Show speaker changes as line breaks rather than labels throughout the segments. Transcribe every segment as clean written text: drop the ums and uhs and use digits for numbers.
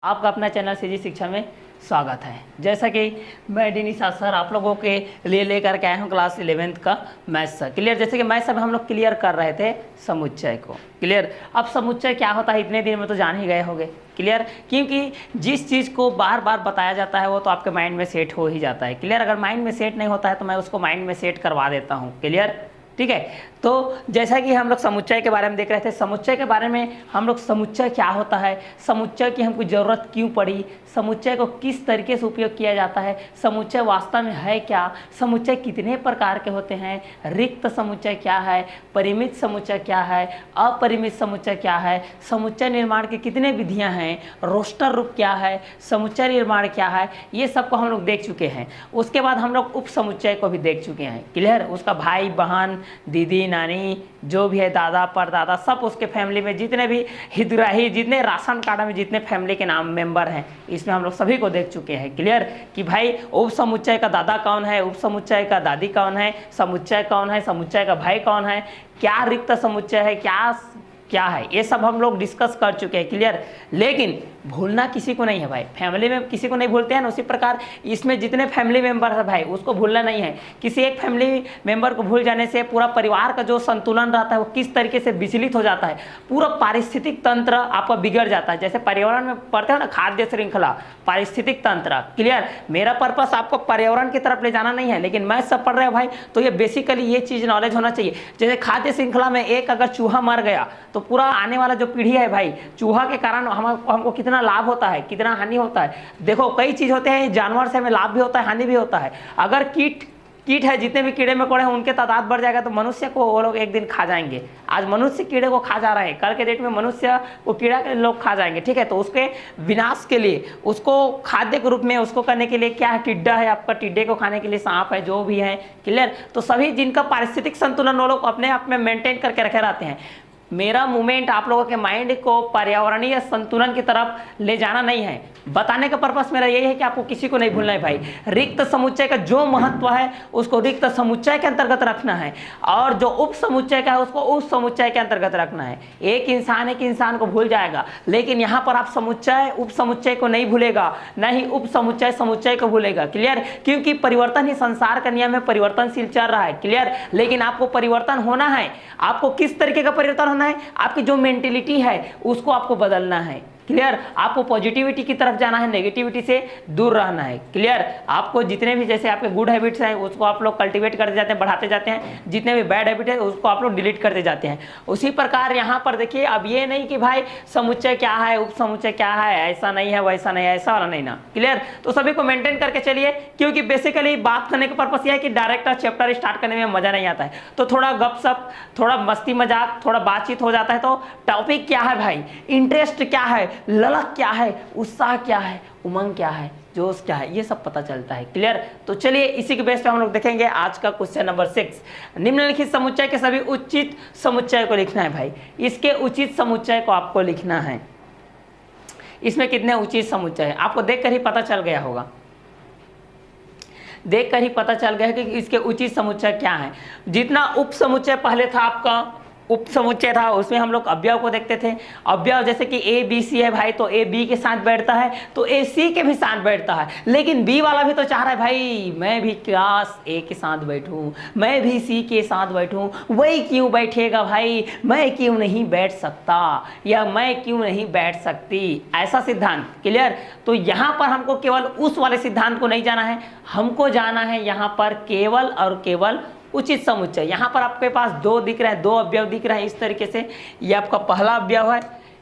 आपका अपना channel CG शिक्षा में स्वागत है। जैसा कि मैं डी निशा सर आप लोगों के लिए लेकर के आया हूँ क्लास 11th का मैथ्स सर क्लियर। जैसे कि मैथ्स अब हम लोग क्लियर कर रहे थे समुच्चय को क्लियर। अब समुच्चय क्या होता है इतने दिन में तो जान ही गए होंगे क्लियर, क्योंकि जिस चीज़ को बार बार बताया जाता है वो तो आपके माइंड में सेट हो ही जाता है क्लियर। अगर माइंड में सेट नहीं होता है तो मैं उसको माइंड में सेट करवा देता हूँ क्लियर, ठीक है। तो जैसा कि हम लोग समुच्चय के बारे में देख रहे थे, समुच्चय के बारे में हम लोग समुच्चय क्या होता है, समुच्चय की हमको ज़रूरत क्यों पड़ी, समुच्चय को किस तरीके से उपयोग किया जाता है, समुच्चय वास्तव में है क्या, समुच्चय कितने प्रकार के होते हैं, रिक्त समुच्चय क्या है, परिमित समुच्चय क्या है, अपरिमित समुच्चय क्या है, समुच्चय निर्माण की कितने विधियाँ हैं, रोस्टर रूप क्या है, समुच्चय निर्माण क्या है, ये सबको हम लोग देख चुके हैं। उसके बाद हम लोग उप समुच्चय को भी देख चुके हैं क्लियर। उसका भाई बहन दीदी नानी जो भी है दादा परदादा सब उसके फैमिली में जितने भी हितग्राही जितने राशन कार्ड में जितने फैमिली के नाम मेंबर हैं इसमें हम लोग सभी को देख चुके हैं क्लियर कि भाई उप समुच्चय का दादा कौन है, उप समुच्चय का दादी कौन है, समुच्चय कौन है, समुच्चय का भाई कौन है, क्या रिक्त समुच्चय है, क्या है, ये सब हम लोग डिस्कस कर चुके हैं क्लियर। लेकिन भूलना किसी को नहीं है भाई, फैमिली में किसी को नहीं भूलते हैं ना, उसी प्रकार इसमें जितने फैमिली मेंबर है भाई उसको भूलना नहीं है। किसी एक फैमिली मेंबर को भूल जाने से पूरा परिवार का जो संतुलन रहता है वो किस तरीके से विचलित हो जाता है, पूरा पारिस्थितिक तंत्र आपका बिगड़ जाता है। जैसे पर्यावरण में पढ़ते हो ना, खाद्य श्रृंखला पारिस्थितिक तंत्र क्लियर। मेरा पर्पस आपको पर्यावरण की तरफ ले जाना नहीं है, लेकिन मैं सब पढ़ रहे हो भाई तो ये बेसिकली ये चीज़ नॉलेज होना चाहिए। जैसे खाद्य श्रृंखला में एक अगर चूहा मर गया तो पूरा आने वाला जो पीढ़ी है भाई चूहा के कारण हमको कितना लाभ होता है कितना हानि होता है। देखो कई चीज होते हैं जानवर से हमें लाभ भी होता है हानि भी होता है। अगर कीट है जितने भी कीड़े मकोड़े हैं उनके तादाद बढ़ जाएगा तो मनुष्य को वो लोग एक दिन खा जाएंगे। आज मनुष्य कीड़े को खा जा रहे हैं, कल के डेट में मनुष्य को कीड़ा के लोग खा जाएंगे, ठीक है। तो उसके विनाश के लिए उसको खाद्य के रूप में उसको करने के लिए क्या है, टिड्डा है आपका, टिड्डे को खाने के लिए सांप है, जो भी है क्लियर। तो सभी जिनका पारिस्थितिक संतुलन वो लोग अपने आप में मेंटेन करके रखे रहते हैं। मेरा मूवमेंट आप लोगों के माइंड को पर्यावरणीय संतुलन की तरफ ले जाना नहीं है, बताने का पर्पस मेरा यही है कि आपको किसी को नहीं भूलना है भाई। रिक्त समुच्चय का जो महत्व है उसको रिक्त समुच्चय के अंतर्गत रखना है और जो उप समुच्चय का है उसको उप समुच्चय के अंतर्गत रखना है। एक इंसान को भूल जाएगा, लेकिन यहाँ पर आप समुच्चय उप समुच्चय को नहीं भूलेगा, न ही उप समुच्चय समुच्चय को भूलेगा क्लियर। क्योंकि परिवर्तन ही संसार का नियम है, परिवर्तनशील चल रहा है क्लियर। लेकिन आपको परिवर्तन होना है, आपको किस तरीके का परिवर्तन होना है, आपकी जो मेंटेलिटी है उसको आपको बदलना है क्लियर। आपको पॉजिटिविटी की तरफ जाना है, नेगेटिविटी से दूर रहना है क्लियर। आपको जितने भी जैसे आपके गुड हैबिट्स हैं उसको आप लोग कल्टीवेट करते जाते हैं, बढ़ाते जाते हैं, जितने भी बैड हैबिट है उसको आप लोग डिलीट करते जाते हैं। उसी प्रकार यहाँ पर देखिए, अब ये नहीं कि भाई समुच्चय क्या है उप समुच्चय क्या है, ऐसा नहीं है वैसा नहीं है, ऐसा वाला नहीं ना क्लियर। तो सभी को मेंटेन करके चलिए, क्योंकि बेसिकली बात करने का पर्पस यह है कि डायरेक्ट चैप्टर स्टार्ट करने में मजा नहीं आता है, तो थोड़ा गपशप थोड़ा मस्ती मजाक थोड़ा बातचीत हो जाता है। तो टॉपिक क्या है भाई, इंटरेस्ट क्या है, ललक क्या है, उत्साह क्या है, उमंग क्या है, जोश क्या है, ये सब पता चलता है क्लियर। तो चलिए इसी के बेस पे हम लोग देखेंगे आज का क्वेश्चन नंबर 6। निम्नलिखित समुच्चय के सभी उचित समुच्चय को लिखना है भाई। इसके उचित समुच्चय को आपको लिखना है। इसमें कितने उचित समुच्चय है आपको देखकर ही पता चल गया होगा, देखकर ही पता चल गया कि इसके उचित समुच्चय क्या है। जितना उप समुच्चय पहले था आपका उप समुच्चय था उसमें हम लोग अवयव को देखते थे। अवयव जैसे कि ए बी सी है भाई, तो ए बी के साथ बैठता है तो ए सी के भी साथ बैठता है। लेकिन बी वाला भी तो चाह रहा है भाई मैं भी क्लास ए के साथ बैठूं, मैं भी सी के साथ बैठूं, वही क्यों बैठेगा भाई, मैं क्यों नहीं बैठ सकता या मैं क्यों नहीं बैठ सकती, ऐसा सिद्धांत क्लियर। तो यहाँ पर हमको केवल उस वाले सिद्धांत को नहीं जाना है, हमको जाना है यहाँ पर केवल और केवल उचित समुच्चय। यहाँ पर आपके पास दो दिख रहे हैं, दो अवयव दिख रहे हैं इस तरीके से। ये आपका पहला अवयव है,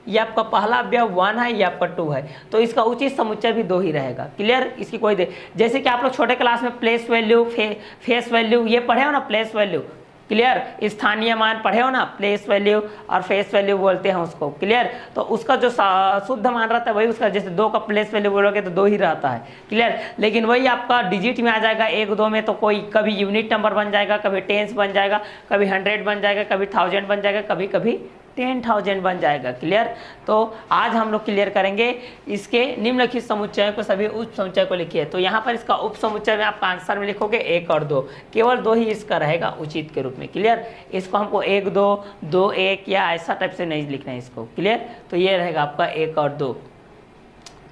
ये आपका पहला अवयव 1 है, ये आपका 2 है, तो इसका उचित समुच्चय भी 2 ही रहेगा क्लियर। इसकी कोई जैसे कि आप लोग छोटे क्लास में प्लेस वैल्यू फेस वैल्यू ये पढ़े हो ना, प्लेस वैल्यू क्लियर, स्थानीय मान पढ़े हो ना, प्लेस वैल्यू और फेस वैल्यू बोलते हैं उसको क्लियर। तो उसका जो शुद्ध मान रहता है वही उसका, जैसे 2 का प्लेस वैल्यू बोलोगे तो 2 ही रहता है क्लियर। लेकिन वही आपका डिजिट में आ जाएगा, 1 2 में तो कोई कभी यूनिट नंबर बन जाएगा, कभी टेंस बन जाएगा, कभी 100 बन जाएगा, कभी 1000 बन जाएगा, कभी कभी 10,000 बन जाएगा क्लियर। तो आज हम लोग क्लियर करेंगे इसके निम्नलिखित समुच्चय को, सभी उप समुच्चय को लिखिए। तो यहाँ पर इसका उप समुच्चय में आपका आंसर में लिखोगे 1 और 2, केवल 2 ही इसका रहेगा उचित के रूप में क्लियर। इसको हमको 1 2 2 1 या ऐसा टाइप से नहीं लिखना है इसको क्लियर। तो ये रहेगा आपका 1 और 2।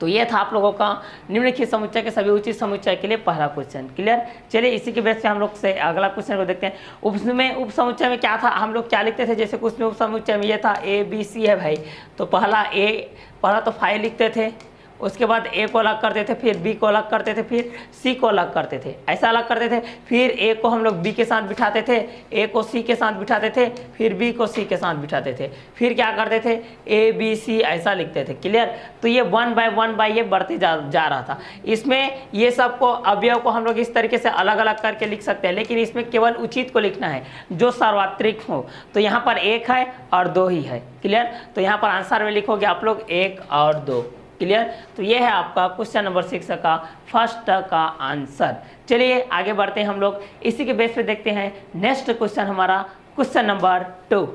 तो ये था आप लोगों का निम्नलिखित समुच्चय के सभी उचित समुच्चय के लिए पहला क्वेश्चन। क्लियर। चलिए इसी के बेस पे हम लोग से अगला क्वेश्चन को देखते हैं। उप समुच्चय में क्या था, हम लोग क्या लिखते थे, जैसे कुछ में उप समुच्चय में ये था ए बी सी है भाई, तो पहला तो 5 लिखते थे, उसके बाद ए को अलग करते थे, फिर बी को अलग करते थे, फिर सी को अलग करते थे, ऐसा अलग करते थे। फिर ए को हम लोग बी के साथ बिठाते थे, ए को सी के साथ बिठाते थे, फिर बी को सी के साथ बिठाते थे, फिर क्या करते थे ए बी सी ऐसा लिखते थे। क्लियर। तो ये 1 बाय ये बढ़ते जा रहा था। इसमें ये सबको अवयव को हम लोग इस तरीके से अलग अलग करके लिख सकते हैं, लेकिन इसमें केवल उचित को लिखना है जो सार्वत्रिक हो। तो यहाँ पर 1 है और 2 ही है। क्लियर। तो यहाँ पर आंसर में लिखोगे आप लोग 1 और 2। क्लियर। तो ये है आपका क्वेश्चन नंबर 6 का फर्स्ट का आंसर। चलिए आगे बढ़ते हैं हम लोग, इसी के बेस पे देखते हैं नेक्स्ट क्वेश्चन हमारा क्वेश्चन नंबर 2।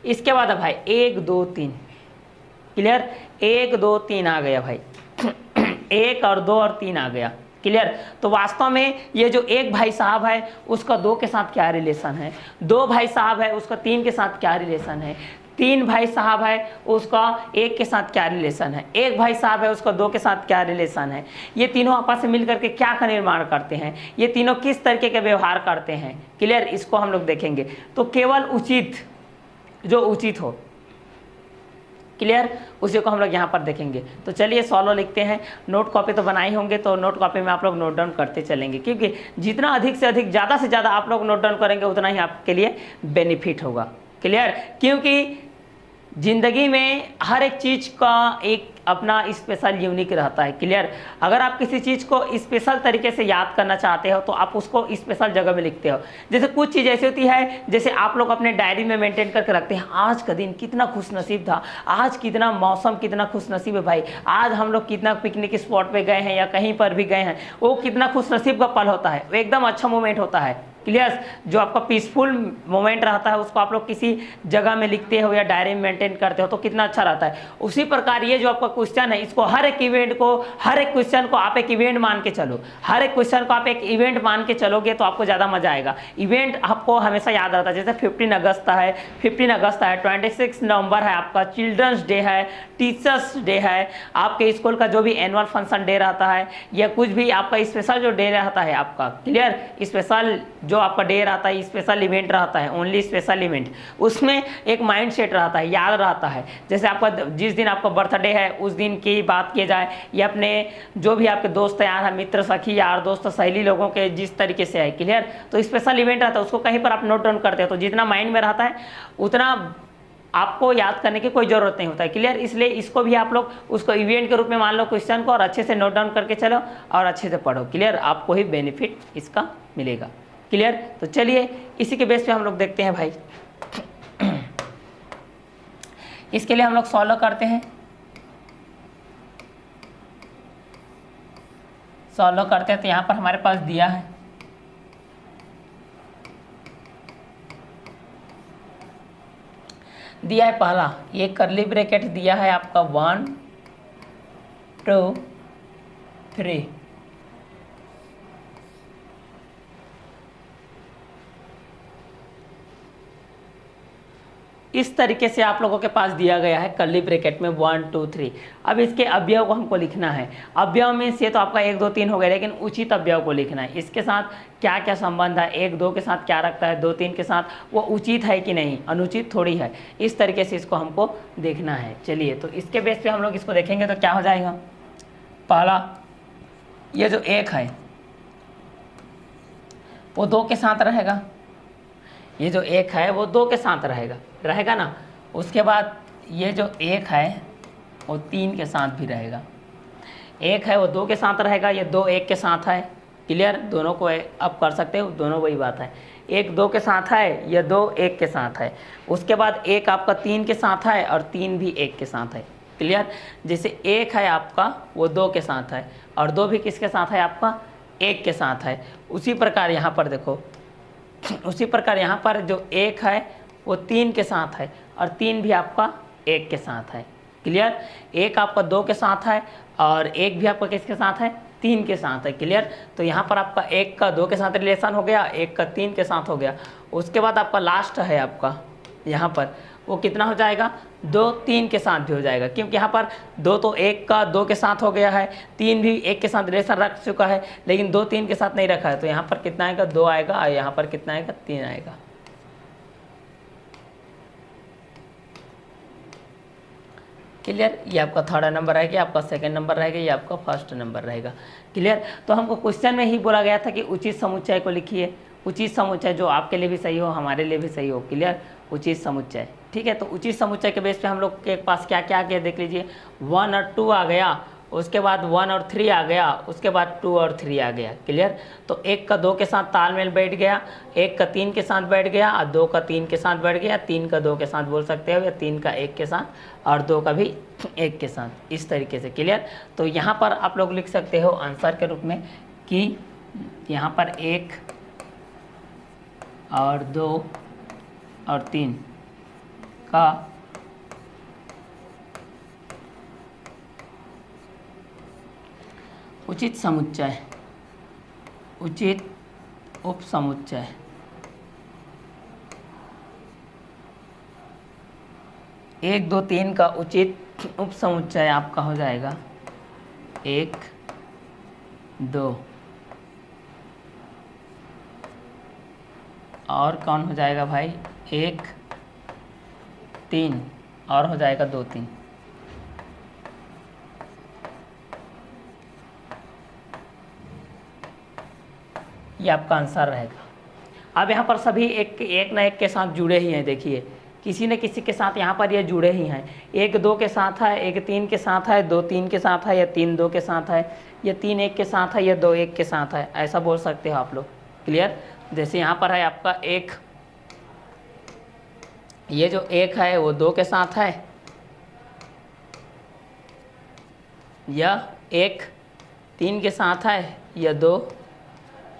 इसके बाद भाई 1 2 3। क्लियर। 1 2 3 आ गया भाई 1 और 2 और 3 आ गया। क्लियर। तो वास्तव में ये जो एक भाई साहब है उसका 2 के साथ क्या रिलेशन है, 2 भाई साहब है उसका 3 के साथ क्या रिलेशन है, 3 भाई साहब है उसका 1 के साथ क्या रिलेशन है, 1 भाई साहब है उसका 2 के साथ क्या रिलेशन है। ये तीनों आपस में मिलकर के क्या का निर्माण करते हैं, ये तीनों किस तरीके के व्यवहार करते हैं। क्लियर। इसको हम लोग देखेंगे। तो केवल उचित, जो उचित हो, क्लियर, उसी को हम लोग यहाँ पर देखेंगे। तो चलिए सॉल्व लिखते हैं। नोट कॉपी तो बनाए होंगे, तो नोट कॉपी में आप लोग नोट डाउन करते चलेंगे, क्योंकि जितना अधिक से अधिक ज़्यादा से ज़्यादा आप लोग नोट डाउन करेंगे उतना ही आपके लिए बेनिफिट होगा। क्लियर। क्योंकि जिंदगी में हर एक चीज़ का एक अपना स्पेशल यूनिक रहता है। क्लियर। अगर आप किसी चीज़ को स्पेशल तरीके से याद करना चाहते हो तो आप उसको स्पेशल जगह में लिखते हो। जैसे कुछ चीज़ ऐसी होती है, जैसे आप लोग अपने डायरी में मेंटेन करके रखते हैं, आज का दिन कितना खुशनसीब था, आज कितना मौसम कितना खुशनसीब है भाई, आज हम लोग कितना पिकनिक स्पॉट पे गए हैं या कहीं पर भी गए हैं, वो कितना खुशनसीब का पल होता है, वो एकदम अच्छा मोमेंट होता है। क्लियर। जो आपका पीसफुल मोमेंट रहता है उसको आप लोग किसी जगह में लिखते हो या डायरी में मेंटेन करते हो तो कितना अच्छा रहता है। उसी प्रकार ये जो आपका क्वेश्चन है, इसको हर एक इवेंट को, हर एक क्वेश्चन को आप एक इवेंट मान के चलो, हर एक क्वेश्चन को आप एक इवेंट मान के चलोगे तो आपको ज़्यादा मजा आएगा। इवेंट आपको हमेशा याद रहता है, जैसे 15 अगस्त है, 26 नवंबर है, आपका चिल्ड्रंस डे है, टीचर्स डे है, आपके स्कूल का जो भी एनुअल फंक्शन डे रहता है, या कुछ भी आपका स्पेशल जो डे रहता है आपका। क्लियर। स्पेशल जो आपका डे रहता है, स्पेशल इवेंट रहता है, ओनली स्पेशल इवेंट, उसमें एक माइंड सेट रहता है, याद रहता है। जैसे आपका जिस दिन आपका बर्थडे है उस दिन की बात की जाए, या अपने जो भी आपके दोस्त यार है, मित्र सखी यार दोस्त सहेली लोगों के जिस तरीके से है। क्लियर। तो स्पेशल इवेंट रहता है, उसको कहीं पर आप नोट डाउन करते हो तो जितना माइंड में रहता है उतना आपको याद करने की कोई ज़रूरत नहीं होता है। क्लियर। इसलिए इसको भी आप लोग उसको इवेंट के रूप में मान लो क्वेश्चन को, और अच्छे से नोट डाउन करके चलो और अच्छे से पढ़ो। क्लियर। आपको ही बेनिफिट इसका मिलेगा। क्लियर। तो चलिए इसी के बेस पे हम लोग देखते हैं भाई। इसके लिए हम लोग सॉल्व करते हैं। सॉल्व करते हैं तो यहाँ पर हमारे पास दिया है पहला ये कर्ली ब्रैकेट दिया है आपका 1 2 3। इस तरीके से आप लोगों के पास दिया गया है कर्ली ब्रैकेट में 1 2 3। अब इसके अवयव को हमको लिखना है। अवयव में से तो आपका 1 2 3 हो गया, लेकिन उचित अवयव को लिखना है। इसके साथ क्या क्या संबंध है, 1 2 के साथ क्या रखता है, 2 3 के साथ, वो उचित है कि नहीं, अनुचित थोड़ी है, इस तरीके से इसको हमको देखना है। चलिए तो इसके बेस पे हम लोग इसको देखेंगे तो क्या हो जाएगा। पहला ये जो 1 है वो 2 के साथ रहेगा, ये जो 1 है वो 2 के साथ रहेगा ना। उसके बाद ये जो 1 है वो 3 के साथ भी रहेगा, 1 है वो 2 के साथ रहेगा, ये 2 1 के साथ है। क्लियर। दोनों को आप कर सकते हो, दोनों वही बात है। 1 2 के साथ है, ये 2 1 के साथ है। उसके बाद 1 आपका 3 के साथ है और 3 भी 1 के साथ है। क्लियर। जैसे 1 है आपका वो 2 के साथ है और 2 भी किसके साथ है आपका 1 के साथ है। उसी प्रकार यहाँ पर देखो, उसी प्रकार यहाँ पर जो 1 है वो 3 के साथ है और 3 भी आपका 1 के साथ है। क्लियर। 1 आपका 2 के साथ है और 1 भी आपका किसके साथ है 3 के साथ है। क्लियर। तो यहाँ पर आपका 1 का 2 के साथ रिलेशन हो गया, 1 का 3 के साथ हो गया। उसके बाद आपका लास्ट है आपका यहाँ पर वो कितना हो जाएगा, 2 3 के साथ भी हो जाएगा, क्योंकि यहाँ पर 2 तो 1 का 2 के साथ हो गया है, 3 भी 1 के साथ रिलेशन रख चुका है, लेकिन 2 3 के साथ नहीं रखा है, तो यहाँ पर कितना आएगा, 2 आएगा, और यहाँ पर कितना आएगा, 3 आएगा। क्लियर, ये आपका थर्ड नंबर रहेगा, आपका सेकंड नंबर रहेगा, ये आपका फर्स्ट नंबर रहेगा। क्लियर, तो हमको क्वेश्चन में ही बोला गया था कि उचित समुच्चय को लिखिए, उचित समुच्चय जो आपके लिए भी सही हो, हमारे लिए भी सही हो। क्लियर, उचित समुच्चय, ठीक है। तो उचित समुच्चय के बेस पे हम लोग के पास क्या क्या आ गया देख लीजिए, 1 और 2 आ गया, उसके बाद 1 और 3 आ गया, उसके बाद 2 और 3 आ गया। क्लियर, तो 1 का 2 के साथ तालमेल बैठ गया, 1 का 3 के साथ बैठ गया, और 2 का 3 के साथ बैठ गया, 3 का 2 के साथ बोल सकते हो, या 3 का 1 के साथ, और 2 का भी 1 के साथ, इस तरीके से। क्लियर, तो यहाँ पर आप लोग लिख सकते हो आंसर के रूप में कि यहाँ पर 1 और 2 और 3 का उचित समुच्चय, उचित उपसमुच्चय, एक 2 3 का उचित उपसमुच्चय आपका हो जाएगा 1 2, और कौन हो जाएगा भाई, 1 3, और हो जाएगा 2 3। ये आपका आंसर रहेगा। अब यहाँ पर सभी एक ना एक के साथ जुड़े ही हैं, देखिए किसी न किसी के साथ यहाँ पर ये जुड़े ही हैं। 1 2 के साथ है, 1 3 के साथ है, 2 3 के साथ है, या 3 2 के साथ है, या 3 1 के साथ है, या 2 1 के साथ है, ऐसा बोल सकते हो आप लोग। क्लियर, जैसे यहाँ पर है आपका 1, ये जो 1 है वो 2 के साथ है, या 1 3 के साथ है, या 2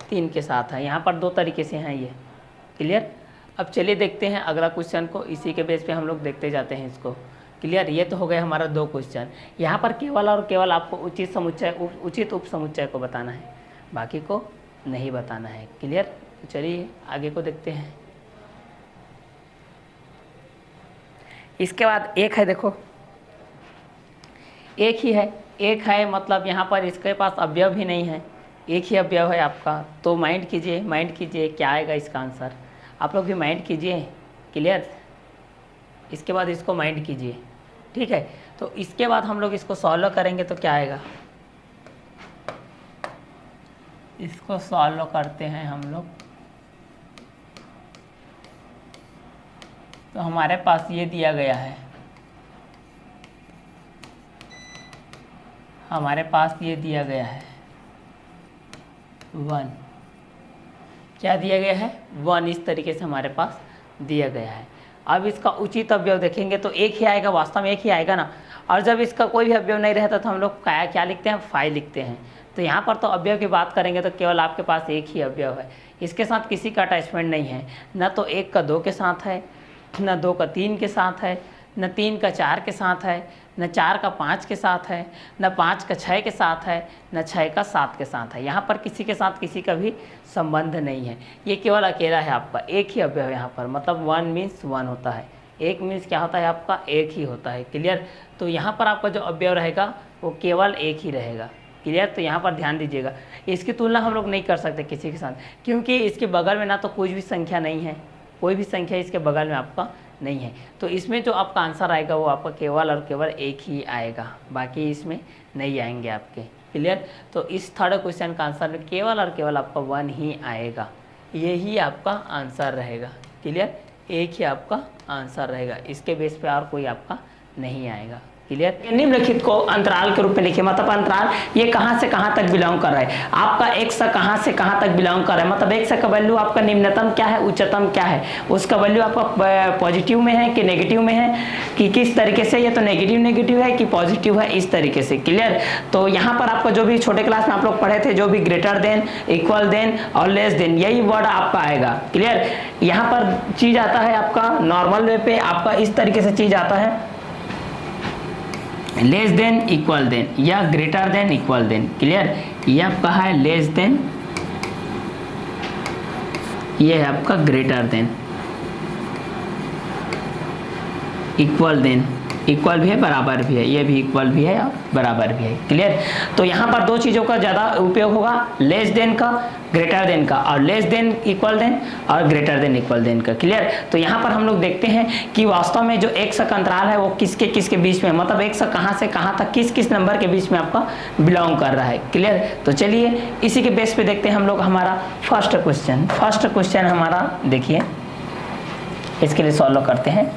3 के साथ है। यहाँ पर 2 तरीके से हैं ये। क्लियर, अब चलिए देखते हैं अगला क्वेश्चन को, इसी के बेस पे हम लोग देखते जाते हैं इसको। क्लियर, ये तो हो गया हमारा 2 क्वेश्चन। यहाँ पर केवल और केवल आपको उचित समुच्चय उचित उपसमुच्चय को बताना है, बाकी को नहीं बताना है। क्लियर, चलिए आगे को देखते हैं। इसके बाद 1 है, देखो 1 ही है, 1 है मतलब यहाँ पर इसके पास अवयव भी नहीं है, 1 ही अवयव है आपका। तो माइंड कीजिए क्या आएगा इसका आंसर, आप लोग भी माइंड कीजिए। क्लियर, इसके बाद इसको माइंड कीजिए, ठीक है। तो इसके बाद हम लोग इसको सॉल्व करेंगे तो क्या आएगा, इसको सॉल्व करते हैं हम लोग, तो हमारे पास ये दिया गया है, हमारे पास ये दिया गया है 1, क्या दिया गया है 1, इस तरीके से हमारे पास दिया गया है। अब इसका उचित अवयव देखेंगे तो 1 ही आएगा, वास्तव में 1 ही आएगा ना। और जब इसका कोई भी अवयव नहीं रहता तो हम लोग क्या लिखते हैं, 5 लिखते हैं। तो यहाँ पर तो अवयव की बात करेंगे तो केवल आपके पास 1 ही अवयव है, इसके साथ किसी का अटैचमेंट नहीं है, न तो 1 का 2 के साथ है, न 2 का 3 के साथ है, न 3 का 4 के साथ है, न 4 का 5 के साथ है, न 5 का 6 के साथ है, न 6 का 7 के साथ है। यहाँ पर किसी के साथ किसी का भी संबंध नहीं है, ये केवल अकेला है आपका, 1 ही अवयव है यहाँ पर। मतलब 1 मीन्स 1 होता है, 1 मीन्स क्या होता है आपका, 1 ही होता है। क्लियर, तो यहाँ पर आपका जो अवयव रहेगा वो केवल 1 ही रहेगा। क्लियर, तो यहाँ पर ध्यान दीजिएगा, इसकी तुलना हम लोग नहीं कर सकते किसी के साथ, क्योंकि इसके बगल में ना तो कोई भी संख्या नहीं है, कोई भी संख्या इसके बगल में आपका नहीं है। तो इसमें जो आपका आंसर आएगा वो आपका केवल और केवल 1 ही आएगा, बाकी इसमें नहीं आएंगे आपके। क्लियर, तो इस थर्ड क्वेश्चन का आंसर में केवल और केवल आपका 1 ही आएगा, यही आपका आंसर रहेगा। क्लियर, 1 ही आपका आंसर रहेगा, इसके बेस पे और कोई आपका नहीं आएगा। क्लियर, निम्नलिखित को अंतराल के रूप में लिखिए। मतलब अंतराल ये कहाँ से कहाँ तक बिलोंग कर रहा है, आपका x कहाँ से कहाँ तक बिलोंग कर रहा है। मतलब x का वैल्यू आपका निम्नतम क्या है, उच्चतम क्या है, उसका वैल्यू आपका पॉजिटिव में है कि नेगेटिव में है, कि किस तरीके से, ये तो नेगेटिव है कि पॉजिटिव है, इस तरीके से। क्लियर, तो यहाँ पर आपका जो भी छोटे क्लास में आप लोग पढ़े थे, जो भी ग्रेटर देन, इक्वल देन और लेस देन, यही वर्ड आपका आएगा। क्लियर, यहाँ पर चीज आता है आपका नॉर्मल वे पे, आपका इस तरीके से चीज आता है, लेस देन इक्वल देन या greater than equal than. Clear, ये आपका है लेस देन, ये है आपका greater than. Equal than, equal भी है बराबर भी है, ये भी इक्वल भी है और बराबर भी है। क्लियर। तो यहाँ पर दो चीज़ों का ज़्यादा उपयोग होगा, लेस देन का, ग्रेटर देन का, और लेस देन इक्वल देन और ग्रेटर देन इक्वल देन का। क्लियर। तो यहाँ पर हम लोग देखते हैं कि वास्तव में जो एक का अंतराल है वो किसके किसके बीच में, मतलब एक कहाँ से कहाँ तक किस किस नंबर के बीच में आपका बिलोंग कर रहा है। क्लियर। तो चलिए इसी के बेस पे देखते हैं हम लोग हमारा फर्स्ट क्वेश्चन हमारा देखिए, इसके लिए सॉल्व करते हैं।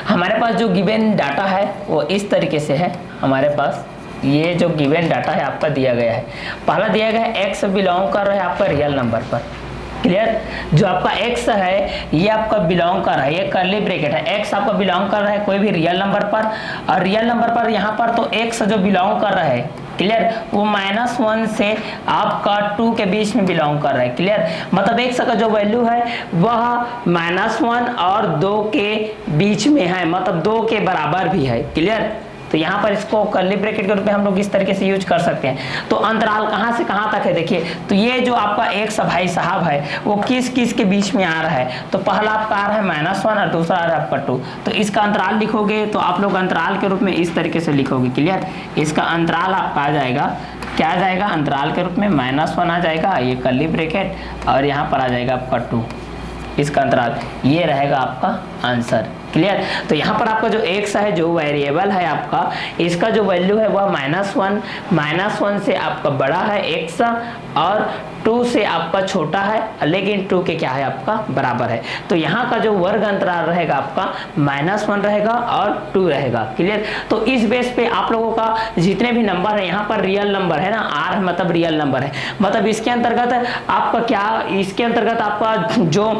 हमारे पास जो गिवन डाटा है वो इस तरीके से है। हमारे पास ये जो गिवन डाटा है आपका दिया गया है, पहला दिया गया है एक्स बिलोंग कर रहा है आपका रियल नंबर पर। क्लियर। जो आपका एक्स है ये आपका बिलोंग कर रहा है, ये कर्ली ब्रैकेट है, एक्स आपका बिलोंग कर रहा है कोई भी रियल नंबर पर, और रियल नंबर पर यहाँ पर तो एक्स जो बिलोंग कर रहा है, क्लियर, वो -1 से आपका 2 के बीच में बिलोंग कर रहा है। क्लियर। मतलब एक्स का जो वैल्यू है वह -1 और 2 के बीच में है, मतलब 2 के बराबर भी है। क्लियर। तो यहाँ पर इसको कर्ली ब्रैकेट के रूप में हम लोग इस तरीके से यूज कर सकते हैं। तो अंतराल कहाँ से कहाँ तक है देखिए, तो ये जो आपका एक्स भाई साहब है वो किस किस के बीच में आ रहा है, तो पहला आपका आ रहा है -1 और दूसरा आ रहा है आपका 2। तो इसका अंतराल लिखोगे तो आप लोग अंतराल के रूप में इस तरीके से लिखोगे। क्लियर। इसका अंतराल आपका आ जाएगा, क्या आ जाएगा, अंतराल के रूप में -1 आ जाएगा, ये कर्ली ब्रैकेट, और यहाँ पर आ जाएगा आपका 2, इसका अंतराल, ये रहेगा आपका आंसर। क्लियर। तो यहाँ पर आपका जो एक्स है जो वेरिएबल है आपका, इसका जो वैल्यू है वह -1 से आपका बड़ा है एक्स, और 2 से आपका छोटा है, लेकिन 2 के क्या है आपका बराबर है। तो यहाँ का जो वर्ग अंतराल रहेगा आपका -1 रहेगा और 2 रहेगा। क्लियर। तो इस बेस पे आप लोगों का जितने भी नंबर है, यहाँ पर रियल नंबर है ना, आर मतलब रियल नंबर है, मतलब इसके अंतर्गत आपका क्या, इसके अंतर्गत आपका जो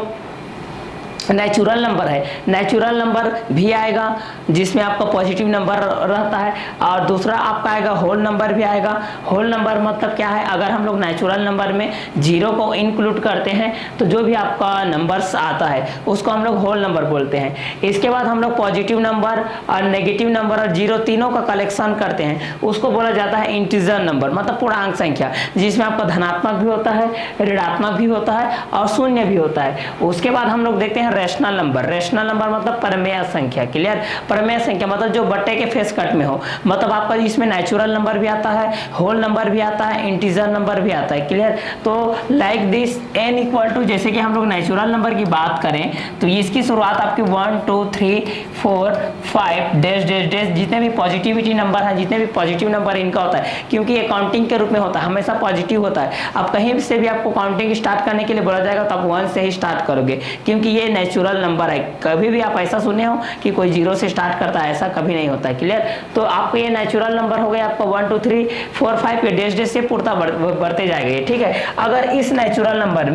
नेचुरल नंबर है, नेचुरल नंबर भी आएगा जिसमें आपका पॉजिटिव नंबर रहता है, और दूसरा आपका आएगा होल नंबर भी आएगा। होल नंबर मतलब क्या है, अगर हम लोग नेचुरल नंबर में 0 को इंक्लूड करते हैं तो जो भी आपका नंबर्स आता है उसको हम लोग होल नंबर बोलते हैं। इसके बाद हम लोग पॉजिटिव नंबर और नेगेटिव नंबर और 0 तीनों का कलेक्शन करते हैं, उसको बोला जाता है इंटीजर नंबर, मतलब पूर्णांक संख्या, जिसमें आपका धनात्मक भी होता है, ऋणात्मक भी होता है और शून्य भी होता है। उसके बाद हम लोग देखते हैं रेशनल नंबर। रेशनल नंबर मतलब परमेय संख्या। क्लियर। परमेय संख्या मतलब जो बट्टे के फेस कट में हो, मतलब आपका इसमें नेचुरल नंबर भी आता है, होल नंबर भी आता है, इंटीजर नंबर भी आता है। क्लियर। तो like this n equal to, जैसे कि हम लोग नेचुरल नंबर की बात करें तो इसकी शुरुआत आपकी 1 2 3 4 5 डैश डैश डैश, जितने भी पॉजिटिविटी नंबर है, जितने भी पॉजिटिव नंबर इनका होता है, क्योंकि ये काउंटिंग के रूप में होता है, हमेशा पॉजिटिव होता है। अब कहीं से भी आपको काउंटिंग स्टार्ट करने के लिए बोला जाएगा तो आप 1 से ही स्टार्ट करोगे, क्योंकि ये नेचुरल नंबर है। कभी भी आप ऐसा सुने हो कि कोई 0 से स्टार्ट करता है, ऐसा कभी नहीं होता है। क्लियर। तो आपको ये नेचुरल नंबर हो गया आपका 1 2 3 4 5 डैश डैश से पूर्णता बढ़ते जाएगा। ठीक है। अगर इस नेचुरल नंबर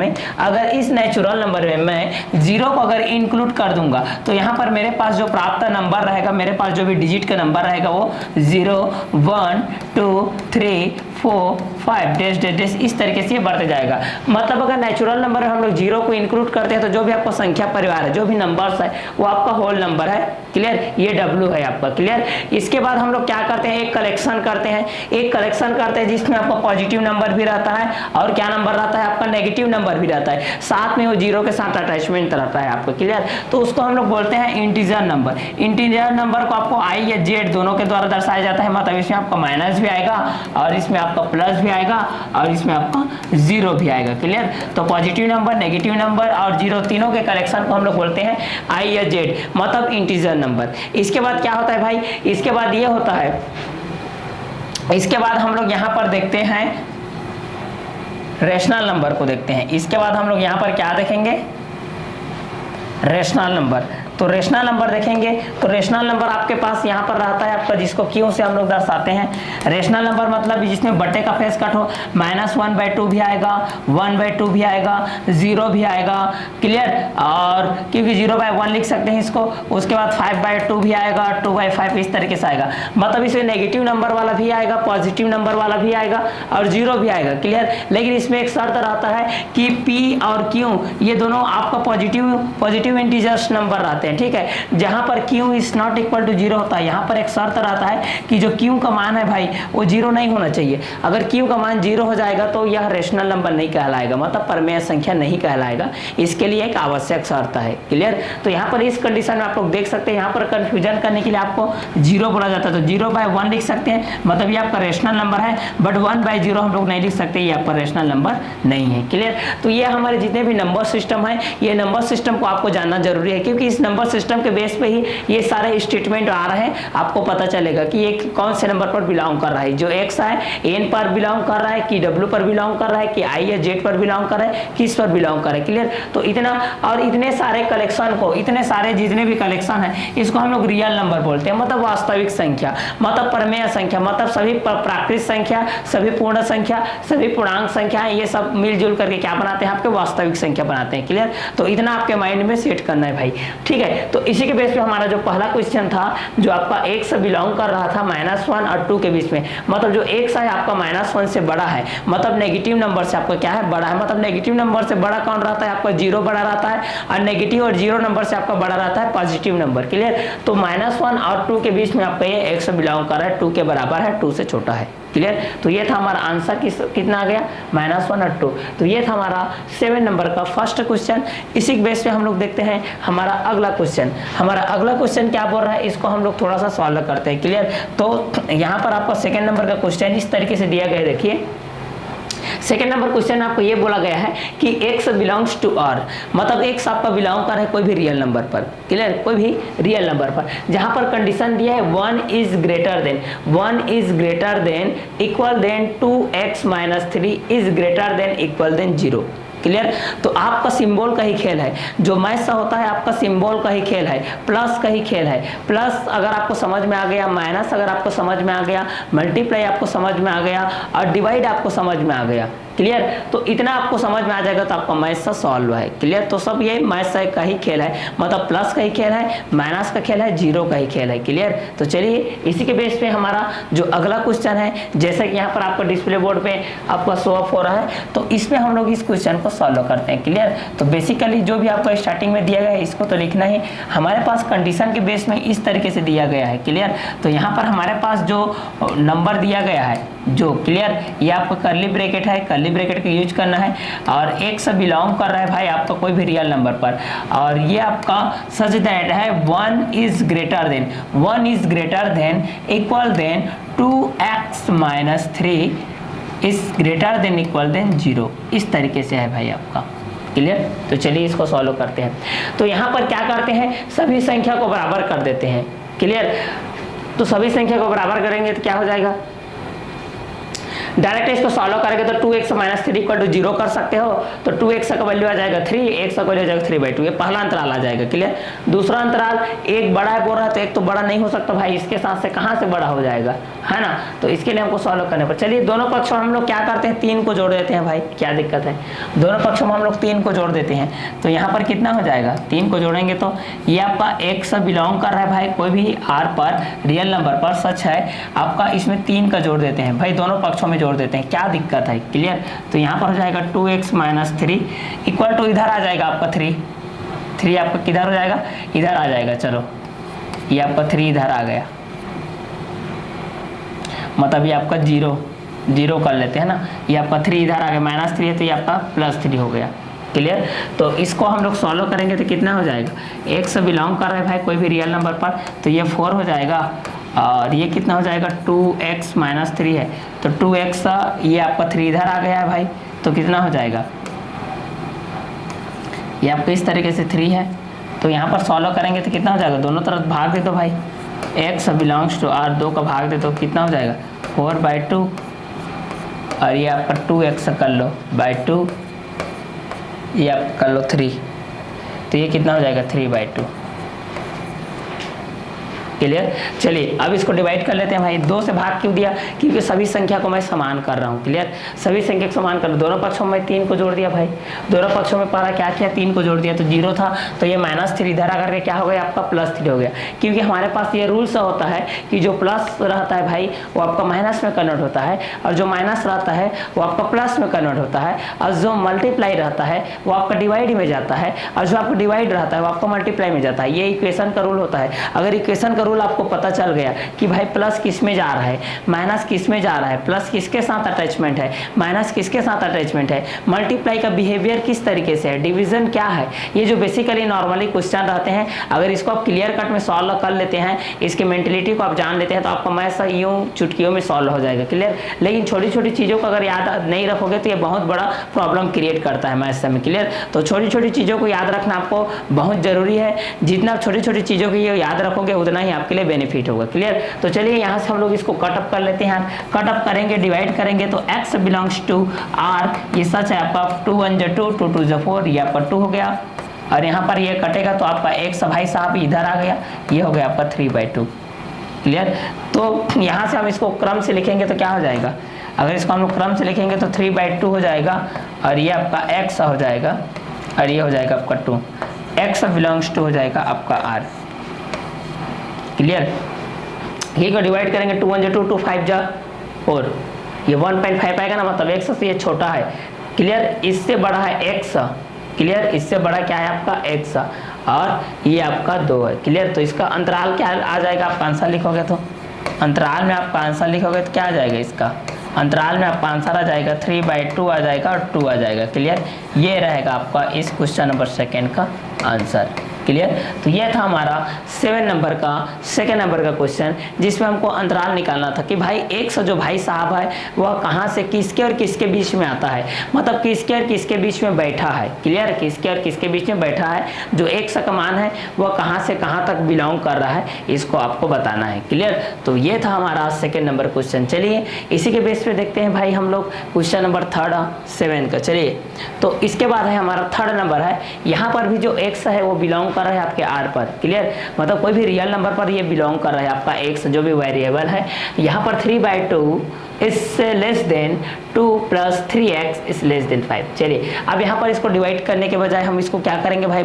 में मैं 0 को अगर इंक्लूड कर दूंगा तो यहाँ पर मेरे पास जो प्राप्त नंबर रहेगा, मेरे पास जो भी डिजिट का नंबर रहेगा वो 0 1 2 3 4 5 डैश डैश डैश इस तरीके से बढ़ते जाएगा। मतलब अगर नेचुरल नंबर में हम लोग 0 को इंक्लूड करते हैं तो जो भी आपका संख्या परिवार है, जो भी नंबर्स है वो आपका होल नंबर है। क्लियर। ये W है आपका। क्लियर। इसके बाद हम लोग क्या करते हैं, एक कलेक्शन करते हैं जिसमें आपका पॉजिटिव नंबर भी रहता है और क्या नंबर रहता है आपका नेगेटिव नंबर भी रहता है, साथ में वो 0 के साथ अटैचमेंट रहता है आपको। क्लियर। तो उसको हम लोग बोलते हैं इंटीजर नंबर। इंटीजर नंबर को आपको I या Z दोनों के द्वारा दर्शाया जाता है, मतलब इसमें आपका माइनस भी आएगा और इसमें आपका प्लस भी आएगा और इसमें आपका 0 भी आएगा। क्लियर। तो पॉजिटिव नंबर, नेगेटिव नंबर और 0 तीनों के कलेक्शन को हम लोग बोलते हैं I या Z, मतलब इंटीजर नंबर। इसके बाद क्या होता है भाई, इसके बाद ये होता है, इसके बाद हम लोग यहाँ पर देखते हैं रेशनल नंबर को देखते हैं। इसके बाद हम लोग यहाँ पर क्या देखेंगे, रेशनल नंबर। तो रेशनल नंबर देखेंगे तो रेशनल नंबर आपके पास यहाँ पर रहता है आपका, जिसको क्यों से हम लोग दर्शाते हैं। रेशनल नंबर मतलब जिसमें बट्टे का फेस कट हो, -1/2 भी आएगा, 1/2 भी आएगा, 0 भी आएगा। क्लियर। और क्योंकि 0/1 लिख सकते हैं इसको, उसके बाद 5/2 भी आएगा, 2/5 इस तरीके से आएगा। मतलब इसमें नेगेटिव नंबर वाला भी आएगा, पॉजिटिव नंबर वाला भी आएगा और 0 भी आएगा। क्लियर। लेकिन इसमें एक शर्त रहता है कि P और Q ये दोनों आपका पॉजिटिव इंटीजर्स नंबर रहते हैं। जाते हैं, ठीक है। जहां पर q is not equal to 0 होता है, यहाँ पर एक शर्त रहता है कि जो q का मान है भाई वो 0 नहीं होना चाहिए। अगर q का मान 0 हो जाएगा तो यह रेशनल नंबर नहीं कहलाएगा, मतलब परमेय संख्या नहीं कहलाएगा। इसके लिए एक आवश्यक शर्त है, क्लियर। तो यहाँ पर इस कंडीशन में आप लोग देख सकते हैं, यहाँ पर कंफ्यूजन करने के लिए आपको 0 बोला जाता है, तो 0/1 लिख सकते हैं, मतलब ये आपका रेशनल नंबर है। बट 1/0 हम लोग नहीं लिख सकते, ये आपका रेशनल नंबर नहीं है, क्लियर। तो ये हमारे जितने भी नंबर सिस्टम है, ये नंबर सिस्टम को आपको जानना जरूरी है, क्योंकि इस नंबर सिस्टम के बेस पे ही ये सारे स्टेटमेंट आ रहे हैं। आपको पता चलेगा कि ये कौन से नंबर पर बिलोंग कर रहा है। जो x है n पर बिलोंग कर रहा है, कि w पर बिलोंग कर रहा है, कि i या z पर बिलोंग कर रहा है, किस पर बिलोंग कर रहा है, क्लियर। तो इतना और इतने सारे कलेक्शन को, इतने सारे जितने भी कलेक्शन है, इसको हम लोग रियल नंबर बोलते हैं, मतलब वास्तविक संख्या, मतलब परमेय संख्या, मतलब सभी प्राकृत संख्या, सभी पूर्ण संख्या, सभी पूर्णांक संख्या, ये सब मिलजुल करके क्या बनाते हैं, आपके वास्तविक संख्या बनाते हैं, क्लियर। तो इतना आपके माइंड में सेट करना है भाई, ठीक है। तो इसी के बेस पे हमारा जो पहला क्वेश्चन था, जो आपका एक से बिलोंग कर रहा था -1 और 2 के बीच में, मतलब जो x है आपका -1 से बड़ा है, मतलब नेगेटिव नंबर से आपका क्या है, बड़ा है। मतलब नेगेटिव नंबर से बड़ा कौन रहता है, आपका 0 बड़ा रहता है, और नेगेटिव और 0 नंबर से आपका बड़ा रहता है पॉजिटिव नंबर, क्लियर। तो -1 और 2 के बीच में आपका ये x से बिलोंग कर रहा है, 2 के बराबर है, 2 से छोटा है, क्लियर। तो ये था हमारा आंसर, कितना आ गया, -1 और 2। तो ये था हमारा 7 नंबर का फर्स्ट क्वेश्चन। इसी बेस पे हम लोग देखते हैं हमारा अगला क्वेश्चन। हमारा अगला क्वेश्चन क्या बोल रहा है, इसको हम लोग थोड़ा सा सॉल्व करते हैं, क्लियर। तो यहाँ पर आपका 2nd नंबर का क्वेश्चन इस तरीके से दिया गया है, देखिए। 2nd नंबर क्वेश्चन आपको ये बोला गया है कि x बिलोंग्स टू r, मतलब x आपका बिलोंग कर है कोई भी रियल नंबर पर, क्लियर, कोई भी रियल नंबर पर, जहां पर कंडीशन दिया है 1 is greater than equal than 2x - 3 is greater than equal than 0, clear. तो आपका सिंबल का ही खेल है, जो मैथ्स होता है आपका सिंबल का ही खेल है, प्लस का ही खेल है। प्लस अगर आपको समझ में आ गया, माइनस अगर आपको समझ में आ गया, मल्टीप्लाई आपको समझ में आ गया, और डिवाइड आपको समझ में आ गया, क्लियर। तो इतना आपको समझ में आ जाएगा तो आपका मैथ्स का सॉल्व है, क्लियर। तो सब ये मैथ्स का ही खेल है, मतलब प्लस का ही खेल है, माइनस का खेल है, 0 का ही खेल है, क्लियर। तो चलिए इसी के बेस पे हमारा जो अगला क्वेश्चन है, जैसे कि यहाँ पर आपका डिस्प्ले बोर्ड पे आपका शो ऑफ हो रहा है, तो इसमें हम लोग इस क्वेश्चन को सॉल्व करते हैं, क्लियर। तो बेसिकली जो भी आपको स्टार्टिंग में दिया गया है इसको तो लिखना ही, हमारे पास कंडीशन के बेस में इस तरीके से दिया गया है, क्लियर। तो यहाँ पर हमारे पास जो नंबर दिया गया है, जो, क्लियर, ये आपका कर्ली ब्रैकेट है, कर्ली ब्रैकेट का यूज करना है, और एक से बिलोंग कर रहा है भाई आपका कोई भी रियल नंबर पर, और ये आपका सच दैट है 1 is greater than equal than 2x - 3 is greater than equal than 0, इस तरीके से है भाई आपका, क्लियर। तो चलिए इसको सॉल्व करते हैं। तो यहाँ पर क्या करते हैं, सभी संख्या को बराबर कर देते हैं, क्लियर। तो सभी संख्या को बराबर करेंगे तो क्या हो जाएगा, डायरेक्ट इसको सॉल्व करेंगे तो 2x - 3 = 0 कर सकते हो, तो 2x का वैल्यू आ जाएगा 3, x का वैल्यू आ जाएगा 3/2, ये पहला अंतराल आ जाएगा, क्लियर। दूसरा अंतराल एक बड़ा है बोल रहा है, तो एक तो बड़ा नहीं हो सकता भाई, इसके साथ से कहाँ से बड़ा हो जाएगा, है ना। तो इसके लिए हमको सॉल्व करने पर, चलिए दोनों पक्षों में हम लोग क्या करते हैं, 3 को जोड़ देते हैं भाई, क्या दिक्कत है, दोनों पक्षों में हम लोग 3 को जोड़ देते हैं। तो यहाँ पर कितना हो जाएगा, 3 को जोड़ेंगे तो ये आपका x से बिलोंग कर रहा है भाई कोई भी r पर, रियल नंबर पर, सच है आपका, इसमें 3 का जोड़ देते हैं भाई, दोनों पक्षों में जोड़ देते हैं, क्या दिक्कत है, क्लियर। तो यहाँ पर हो जाएगा 2x - 3 इक्वल टू, इधर आ जाएगा आपका 3 आपका किधर हो जाएगा, इधर आ जाएगा, चलो ये आपका 3 इधर आ गया, मतलब ये आपका 0 कर लेते हैं ना, ये आपका 3 इधर आ गया, -3 है तो ये आपका +3 हो गया, क्लियर। तो इसको हम लोग सॉल्व करेंगे तो कितना हो जाएगा, x से बिलोंग कर रहा है भाई कोई भी रियल नंबर पर, तो ये 4 हो जाएगा, और ये कितना हो जाएगा, 2x - 3 है, तो 2x ये आपका 3 इधर आ गया है भाई, तो कितना हो जाएगा, ये आपको इस तरीके से 3 है, तो यहाँ पर सॉल्व करेंगे तो कितना हो जाएगा, दोनों तरफ भाग दे दो भाई, x बिलोंग्स टू r, 2 का भाग दे दो, कितना हो जाएगा 4/2, और ये आपका 2x कर लो /2, ये आप कर लो 3, तो ये कितना हो जाएगा 3/2, क्लियर। चलिए अब इसको डिवाइड कर लेते हैं भाई। 2 से भाग क्यों दिया, क्योंकि सभी संख्या को मैं समान कर रहा हूँ। क्लियर, सभी संख्या को समान कर, दोनों पक्षों में 3 को जोड़ दिया भाई। दोनों पक्षों में पहला क्या किया, 3 को जोड़ दिया तो 0 था, तो ये -3 इधर आकर के क्या हो गया आपका +3 हो गया। क्योंकि हमारे पास ये रूल सा होता है कि जो प्लस रहता है भाई वो आपका माइनस में कन्वर्ट होता है, और जो माइनस रहता है वो आपका प्लस में कन्वर्ट होता है, और जो मल्टीप्लाई रहता है वो आपका डिवाइड में जाता है, और जो आपका डिवाइड रहता है वो आपका मल्टीप्लाई में जाता है। ये इक्वेशन का रूल होता है। अगर इक्वेशन का रूल आपको पता चल गया कि भाई प्लस किस में जा रहा है, माइनस किस में जा रहा है, प्लस किसके साथ अटैचमेंट है, माइनस किसके साथ अटैचमेंट है, मल्टीप्लाई का बिहेवियर किस तरीके से है, डिवीजन क्या है, ये जो बेसिकली नॉर्मली क्वेश्चन रहते हैं, अगर इसको आप क्लियर कट में सॉल्व कर लेते हैं, इसके मेंटेलिटी को आप जान लेते हैं, तो आपका मैथ्स यूं चुटकियों में सॉल्व हो जाएगा। क्लियर। लेकिन छोटी छोटी चीज़ों को अगर याद नहीं रखोगे तो ये बहुत बड़ा प्रॉब्लम क्रिएट करता है मैथ्स में। क्लियर। तो छोटी छोटी चीज़ों को याद रखना आपको बहुत जरूरी है। जितना छोटी छोटी चीज़ों को ये याद रखोगे उतना ही आपके लिए बेनिफिट होगा। क्लियर। तो चलिए यहाँ से हम लोग इसको कट अप कर लेते हैं। कट अप करेंगे, डिवाइड करेंगे, तो x बिलोंग्स टू r, ये सच है आपका 2 1 2 2 2 4, ये आपका 2 हो गया, और यहाँ पर ये कटेगा तो आपका x भाई साहब इधर आ गया, ये हो गया आपका 3/2। क्लियर। तो यहाँ से हम इसको क्रम से लिखेंगे तो क्या हो जाएगा, अगर इसको हम लोग क्रम से लिखेंगे तो 3/2 हो जाएगा, और ये आपका x हो जाएगा, और ये हो जाएगा आपका 2, x बिलोंग्स टू हो जाएगा आपका r। क्लियर। ये को डिवाइड करेंगे, 2 1 2 2 5 4, ये 1.5 आएगा ना, मतलब x से ये छोटा है। क्लियर। इससे बड़ा है x। क्लियर। इससे बड़ा क्या है आपका x, और ये आपका 2 है। क्लियर। तो इसका अंतराल क्या आ जाएगा, आपका आंसर लिखोगे तो अंतराल में आपका आंसर लिखोगे तो क्या आ जाएगा, इसका अंतराल में आपका आंसर आ जाएगा 3/2 आ जाएगा और 2 आ जाएगा। क्लियर। ये रहेगा आपका इस क्वेश्चन नंबर 2 का आंसर। क्लियर। तो ये था हमारा 7 नंबर का 2nd नंबर का क्वेश्चन, जिसमें हमको अंतराल निकालना था कि भाई x जो भाई साहब है वह कहाँ से किसके और किसके बीच में आता है, मतलब किसके और किसके बीच में बैठा है। क्लियर। किसके और किसके बीच में बैठा है, जो x का मान है वह कहाँ से कहाँ तक बिलोंग कर रहा है, इसको आपको बताना है। क्लियर। तो ये था हमारा 2nd नंबर क्वेश्चन। चलिए इसी के बेस पे देखते हैं भाई हम लोग क्वेश्चन नंबर 7 का। चलिए तो इसके बाद है हमारा 3rd नंबर है। यहाँ पर भी जो x है वो बिलोंग कर रहा है आपके r पर। क्लियर। मतलब कोई भी रियल नंबर पर ये बिलोंग कर रहा है आपका x, जो भी वेरिएबल है। यहाँ पर 3/2 इससे less than 2 + 3x is less than 5। चलिए अब यहाँ पर इसको डिवाइड करने के बजाय हम इसको क्या करेंगे भाई,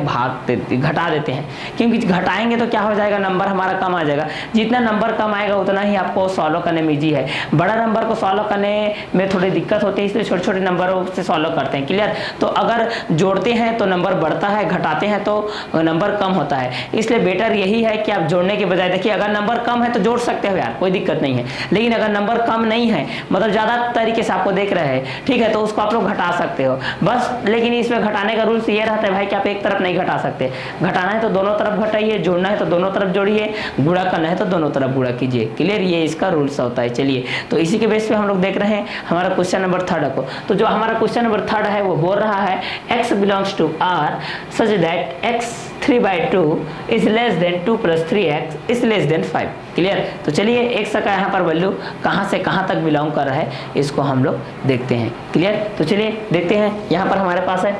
घटा देते हैं, क्योंकि घटाएंगे तो क्या हो जाएगा, नंबर हमारा कम आ जाएगा। जितना नंबर कम आएगा उतना ही आपको सॉल्व करने में ईजी है। बड़ा नंबर को सॉल्व करने में थोड़ी दिक्कत होती है, इसलिए छोटे छोटे नंबरों से सॉल्व करते हैं। क्लियर। तो अगर जोड़ते हैं तो नंबर बढ़ता है, घटाते हैं तो नंबर कम होता है, इसलिए बेटर यही है कि आप जोड़ने के बजाय, देखिए अगर नंबर कम है तो जोड़ सकते हो यार, कोई दिक्कत नहीं है, लेकिन अगर नंबर कम नहीं है, मतलब ज्यादा तरीके से आपको देख रहे हैं, ठीक है, तो उसको आप लोग घटा सकते हो बस। लेकिन इसमें घटाने का रूल्स ये रहता है भाई कि आप एक तरफ नहीं घटा सकते, घटाना है तो दोनों तरफ घटाइए, जोड़ना है तो दोनों तरफ जोड़िए, गुणा करना है तो दोनों तरफ गुणा कीजिए। क्लियर। ये इसका रूल्स होता है। चलिए तो इसी के बेस पे हम लोग देख रहे हैं हमारा क्वेश्चन नंबर 3 को। तो जो हमारा क्वेश्चन नंबर 3 है वो बोल रहा है x belongs to r such that x 3/2 is less than 2 + 3x is less than 5। Clear. तो चलिए x का यहाँ पर वैल्यू कहाँ से कहाँ तक बिलोंग कर रहा है इसको हम लोग देखते हैं। क्लियर। तो चलिए देखते हैं, यहाँ पर हमारे पास है,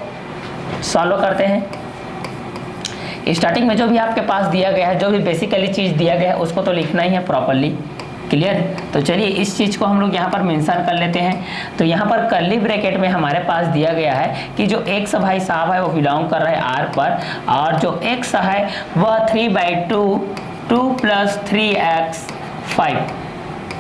सॉल्व करते हैं। स्टार्टिंग में जो भी आपके पास दिया गया है, जो भी बेसिकली चीज़ दिया गया है उसको तो लिखना ही है प्रॉपरली। क्लियर। तो चलिए इस चीज़ को हम लोग यहाँ पर मेंशन कर लेते हैं। तो यहाँ पर कर्ली ब्रैकेट में हमारे पास दिया गया है कि जो x भाई साहब है वो बिलोंग कर रहा है r पर, और जो x है वह 3/2 2 + 3x 5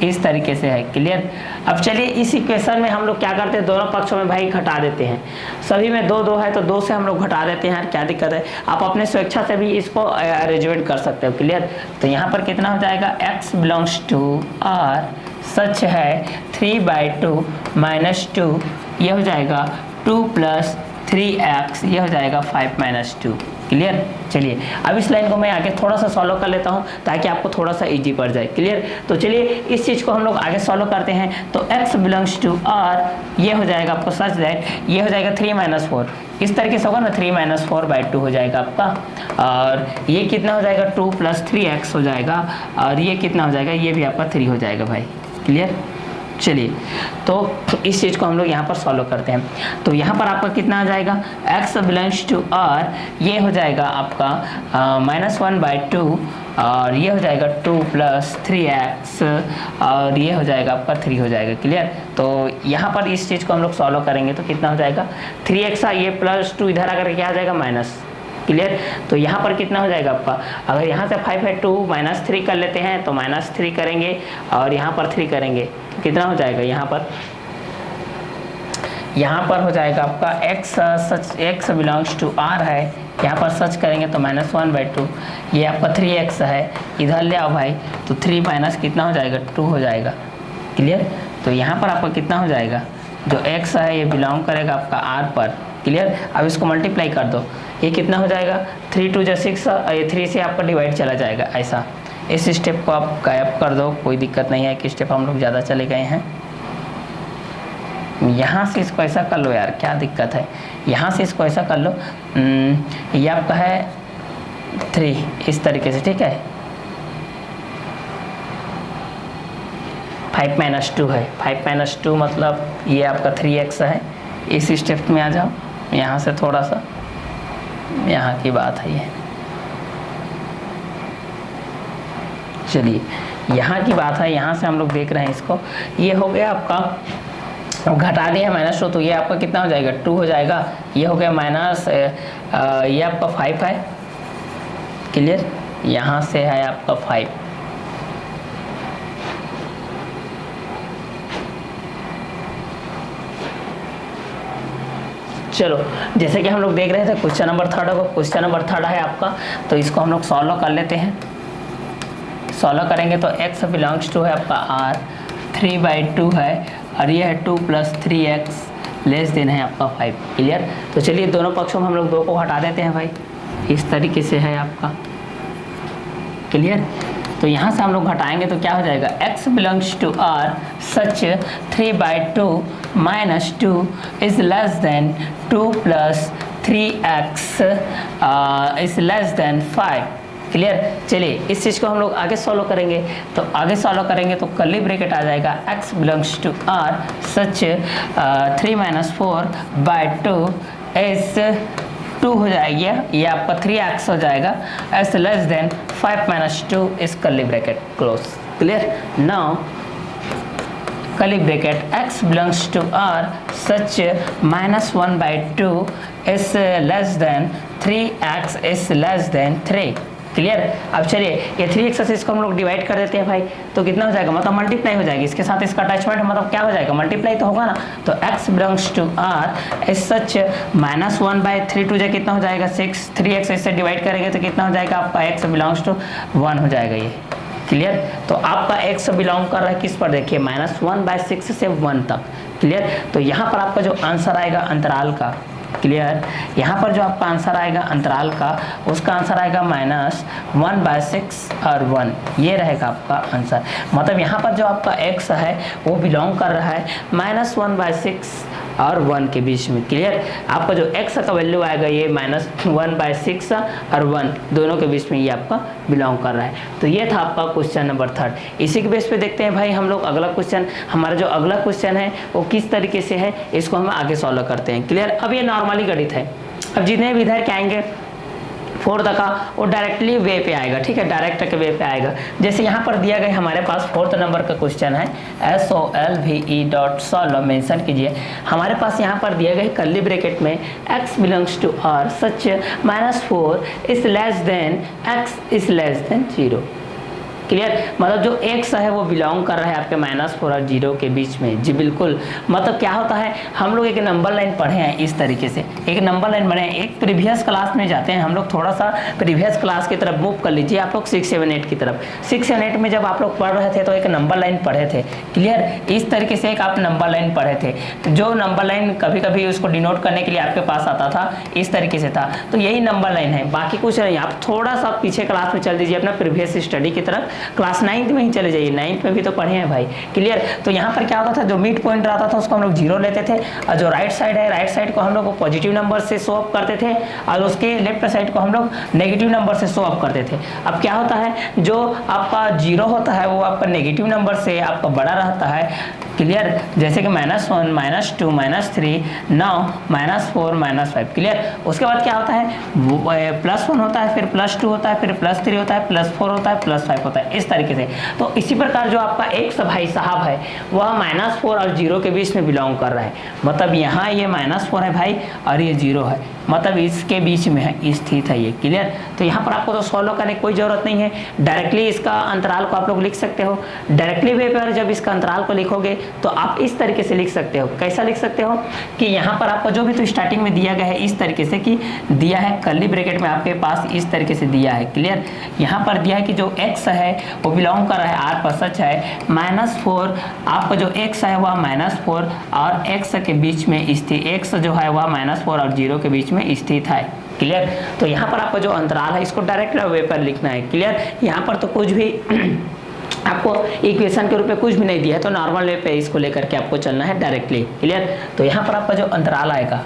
इस तरीके से है। क्लियर। अब चलिए इस इक्वेशन में हम लोग क्या करते हैं, दोनों पक्षों में भाई घटा देते हैं। सभी में 2 2 है तो 2 से हम लोग घटा देते हैं, क्या दिक्कत है, आप अपने स्वेच्छा से भी इसको अरेंजमेंट कर सकते हो। क्लियर। तो यहाँ पर कितना हो जाएगा, x belongs to r such है 3/2 - 2, ये हो जाएगा 2 + 3x, ये हो जाएगा 5 - 2। क्लियर। चलिए अब इस लाइन को मैं आगे थोड़ा सा सॉल्व कर लेता हूं ताकि आपको थोड़ा सा इजी पड़ जाए। क्लियर। तो चलिए इस चीज़ को हम लोग आगे सॉल्व करते हैं। तो x बिलोंग्स टू r, ये हो जाएगा आपको सच दैट, ये हो जाएगा 3 - 4, इस तरीके से होगा ना, 3 - 4/2 हो जाएगा आपका, और ये कितना हो जाएगा 2 + 3x हो जाएगा, और ये कितना हो जाएगा, ये भी आपका 3 हो जाएगा भाई। क्लियर। चलिए तो इस चीज़ को हम लोग यहाँ पर सॉल्व करते हैं। तो यहाँ पर आपका कितना आ जाएगा, x बिलोंग्स टू r, ये हो जाएगा आपका -1/2 और ये हो जाएगा 2 + 3x और ये हो जाएगा आपका 3 हो जाएगा। क्लियर। तो यहाँ पर इस चीज़ को हम लोग सॉल्व करेंगे तो कितना हो जाएगा 3x ये +2 इधर आकर क्या आ जाएगा माइनस। क्लियर। तो यहाँ पर कितना हो जाएगा आपका, अगर यहाँ से 5 है 2 -3 कर लेते हैं तो -3 करेंगे और यहाँ पर 3 करेंगे तो कितना हो जाएगा, यहाँ पर हो जाएगा आपका x such x belongs to r है, यहाँ पर सर्च करेंगे तो -1/2, ये आपका 3x है, इधर ले आओ भाई तो 3 माइनस कितना हो जाएगा 2 हो जाएगा। क्लियर। तो यहाँ पर आपका कितना हो जाएगा, जो x है ये बिलोंग करेगा आपका r पर। क्लियर। अब इसको मल्टीप्लाई कर दो, ये कितना हो जाएगा 3 2 6 ये 3 से आपका डिवाइड चला जाएगा। ऐसा इस स्टेप को आप गायब कर दो, कोई दिक्कत नहीं है कि स्टेप हम लोग ज़्यादा चले गए हैं। यहाँ से इसको ऐसा कर लो यार, क्या दिक्कत है, यहाँ से इसको ऐसा कर लो। ये आपका है 3 इस तरीके से, ठीक है 5 - 2 है, 5 - 2 मतलब ये आपका 3x है। इस स्टेप में आ जाओ, यहाँ से थोड़ा सा यहाँ की बात है ये, चलिए यहाँ की बात है, यहाँ से हम लोग देख रहे हैं इसको, ये हो गया आपका, अब घटा दिया -2 तो ये आपका कितना हो जाएगा 2 हो जाएगा। ये हो गया माइनस ये आपका 5 है। क्लियर। यहाँ से है आपका 5, चलो जैसे कि हम लोग देख रहे थे क्वेश्चन नंबर 3 को, क्वेश्चन नंबर 3 है आपका, तो इसको हम लोग सॉल्व कर लेते हैं। सॉल्व करेंगे तो x बिलोंग्स टू है आपका r, 3/2 है और ये है 2 + 3x लेस देन है आपका 5। क्लियर। तो चलिए दोनों पक्षों में हम लोग 2 को हटा देते हैं भाई, इस तरीके से है आपका। क्लियर। तो यहाँ से हम लोग घटाएंगे तो क्या हो जाएगा, x belongs to r such 3/2 - 2 is less than 2 + 3x is less than 5। Clear. चलिए इस चीज़ को हम लोग आगे सॉल्व करेंगे, तो आगे सॉल्व करेंगे तो कर्ली ब्रैकेट आ जाएगा x belongs to r such 3 - 4/2 is 2 हो जाएगी, ये आपका 3x हो जाएगा, एस लेस देन 5 - 2 इस curly bracket close. Clear. Now curly bracket x belongs to r such -1/2 is less than 3x is less than 3। Clear. अब चलिए ये 3x से इसको हम लोग डिवाइड कर देते हैं भाई, तो कितना हो जाएगा, मतलब मल्टीप्लाई हो जाएगी, इसके साथ इसका अटैचमेंट मतलब क्या हो जाएगा, मल्टीप्लाई तो होगा ना। तो x belongs to r is such -1/3 2 कितना हो जाएगा 6, 3x इससे डिवाइड करेंगे तो कितना हो जाएगा आपका x बिलोंग्स टू 1 हो जाएगा ये। क्लियर। तो आपका x बिलोंग कर रहा है किस पर, देखिए -1/6 से 1 तक। क्लियर। तो यहाँ पर आपका जो आंसर आएगा अंतराल का, क्लियर, यहाँ पर जो आपका आंसर आएगा अंतराल का, उसका आंसर आएगा -1/6 और 1, ये रहेगा आपका आंसर। मतलब यहाँ पर जो आपका x है वो बिलोंग कर रहा है -1/6 और 1 के बीच में। क्लियर। आपका जो x का वैल्यू आएगा ये -1/6 और 1 दोनों के बीच में ये आपका बिलोंग कर रहा है। तो ये था आपका क्वेश्चन नंबर 3। इसी के बेस पे देखते हैं भाई हम लोग अगला क्वेश्चन, हमारा जो अगला क्वेश्चन है वो किस तरीके से है, इसको हम आगे सॉल्व करते हैं। क्लियर। अब ये नॉर्मली गणित है, अब जितने भी इधर के आएंगे 4 का वो डायरेक्टली वे पे आएगा, ठीक है, डायरेक्ट के वे पे आएगा। जैसे यहाँ पर दिया गया हमारे पास 4th नंबर का क्वेश्चन है, solve मेंशन कीजिए। हमारे पास यहाँ पर दिया गया कर्ली ब्रैकेट में x belongs to r such -4 is less than x is less than 0। Clear. मतलब जो x है वो बिलोंग कर रहा है आपके -4 और 0 के बीच में। जी बिल्कुल। मतलब क्या होता है, हम लोग एक नंबर लाइन पढ़े हैं इस तरीके से, एक नंबर लाइन पढ़े हैं। एक प्रीवियस क्लास में जाते हैं हम लोग, थोड़ा सा प्रीवियस क्लास की तरफ मूव कर लीजिए आप लोग 6 7 8 की तरफ। 6 7 8 में जब आप लोग पढ़ रहे थे तो एक नंबर लाइन पढ़े थे। क्लियर। इस तरीके से एक आप नंबर लाइन पढ़े थे, जो नंबर लाइन कभी कभी उसको डिनोट करने के लिए आपके पास आता था, इस तरीके से था। तो यही नंबर लाइन है, बाकी कुछ नहीं। आप थोड़ा सा पीछे क्लास में चल दीजिए अपना प्रीवियस स्टडी की तरफ, क्लास 9th में ही चले जाइए, 9th में भी तो पढ़े हैं भाई। क्लियर। तो यहाँ पर क्या होता था, जो मिड पॉइंट रहता था उसको हम लोग 0 लेते थे, और जो राइट साइड है, राइट साइड को हम लोग पॉजिटिव नंबर से शो अप करते थे, और उसके लेफ्ट साइड को हम लोग नेगेटिव नंबर से शो अप करते थे। अब क्या होता है, जो आपका 0 होता है वो आपका नेगेटिव नंबर से आपका बड़ा रहता है, क्लियर, जैसे कि -1 -2 -3 9 -4 -5 क्लियर। उसके बाद क्या होता है, +1 होता है, फिर +2 होता है, फिर +3 होता है, +4 होता है, +5 होता है, इस तरीके से। तो इसी प्रकार जो आपका x भाई साहब है वह -4 और 0 के बीच में बिलोंग कर रहा है, मतलब यहाँ ये -4 है भाई और ये 0 है, मतलब इसके बीच में है, स्थित है ये क्लियर। तो यहाँ पर आपको तो सॉल्व करने की कोई जरूरत नहीं है, डायरेक्टली इसका अंतराल को आप लोग लिख सकते हो। डायरेक्टली वे पर जब इसका अंतराल को लिखोगे तो आप इस तरीके से लिख सकते हो। कैसा लिख सकते हो कि यहाँ पर आपको जो भी तो स्टार्टिंग में दिया गया है इस तरीके से कि दिया है कर्ली ब्रैकेट में आपके पास इस तरीके से दिया है क्लियर। यहाँ पर दिया है कि जो x है वो बिलोंग कर रहा है r पर सच है -4, आपका जो x है वह -4 और x के बीच में स्थित, x जो है वह -4 और 0 के बीच में स्थित है क्लियर। तो यहाँ पर आपका जो अंतराल है इसको डायरेक्ट वे पर लिखना है क्लियर। यहाँ पर तो कुछ भी आपको इक्वेशन के रूप में कुछ भी नहीं दिया है, तो नॉर्मल वे पे इसको लेकर के आपको चलना है डायरेक्टली क्लियर। तो यहाँ पर आपका जो अंतराल आएगा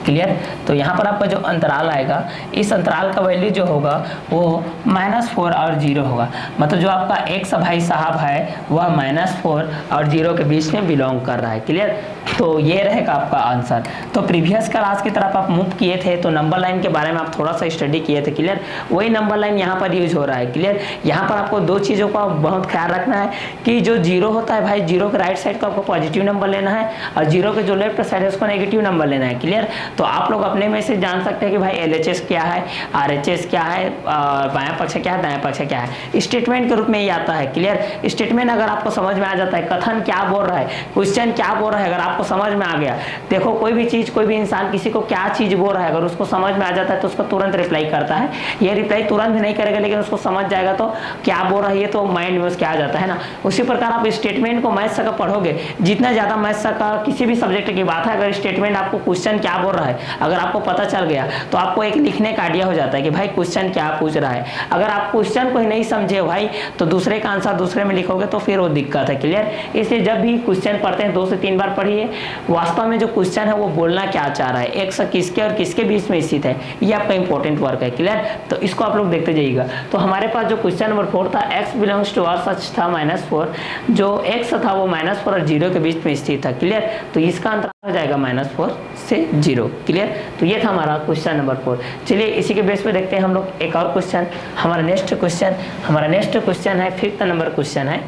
क्लियर, तो यहाँ पर आपका जो अंतराल आएगा इस अंतराल का वैल्यू जो होगा वो -4 और 0 होगा, मतलब जो आपका x भाई साहब है वह -4 और 0 के बीच में बिलोंग कर रहा है क्लियर। तो ये रहेगा आपका आंसर। तो प्रीवियस क्लास की तरफ आप मूव किए थे तो नंबर लाइन के बारे में आप थोड़ा सा स्टडी किए थे क्लियर, वही नंबर लाइन यहाँ पर यूज हो रहा है क्लियर। यहाँ पर आपको दो चीज़ों का बहुत ख्याल रखना है कि जो 0 होता है भाई, 0 के राइट साइड को आपको पॉजिटिव नंबर लेना है और 0 के जो लेफ्ट साइड है उसको नेगेटिव नंबर लेना है क्लियर। तो आप लोग अपने में से जान सकते हैं कि भाई LHS क्या है, RHS क्या है, बायां पक्ष क्या है, दायां पक्ष क्या है, स्टेटमेंट के रूप में ये आता है क्लियर। स्टेटमेंट अगर आपको समझ में आ जाता है, कथन क्या बोल रहा है, क्वेश्चन क्या बोल रहा है, अगर आपको समझ में आ गया, देखो कोई भी चीज, कोई भी इंसान किसी को क्या चीज बोल रहा है अगर उसको समझ में आ जाता है तो उसको तुरंत रिप्लाई करता है। ये रिप्लाई तुरंत भी नहीं करेगा लेकिन उसको समझ जाएगा तो क्या बोल रहा है ये तो माइंड में उसके आ जाता है ना। उसी प्रकार आप स्टेटमेंट को मैथ्स का पढ़ोगे, जितना ज्यादा मैथ्स का किसी भी सब्जेक्ट की बात है, अगर स्टेटमेंट आपको क्वेश्चन क्या बोल रहा है अगर आपको पता चल गया तो आपको एक लिखने का आइडिया हो जाता है कि भाई क्वेश्चन क्या पूछ रहा है। अगर आप क्वेश्चन को ही नहीं समझे भाई तो दूसरे का आंसर दूसरे में लिखोगे तो फिर वो दिक्कत है क्लियर। इसलिए जब भी क्वेश्चन पढ़ते हैं 2 से 3 बार पढ़िए, वास्तव में जो क्वेश्चन है वो बोलना क्या चाह रहा है, एक से किसके और किसके बीच में स्थित है, ये आपका इंपॉर्टेंट वर्क है क्लियर। तो इसको आप लोग देखते जाइएगा। तो हमारे पास जो क्वेश्चन नंबर 4 था, x बिलोंग्स टू r सच था -4, जो x था वो -4 और 0 के बीच में स्थित था क्लियर। तो इसका अंतराल हो जाएगा -4 से 0 क्लियर। तो ये था हमारा क्वेश्चन नंबर 4। चलिए इसी के बेस पे देखते हैं हम लोग एक और क्वेश्चन। हमारा नेक्स्ट क्वेश्चन है 5th नंबर क्वेश्चन है।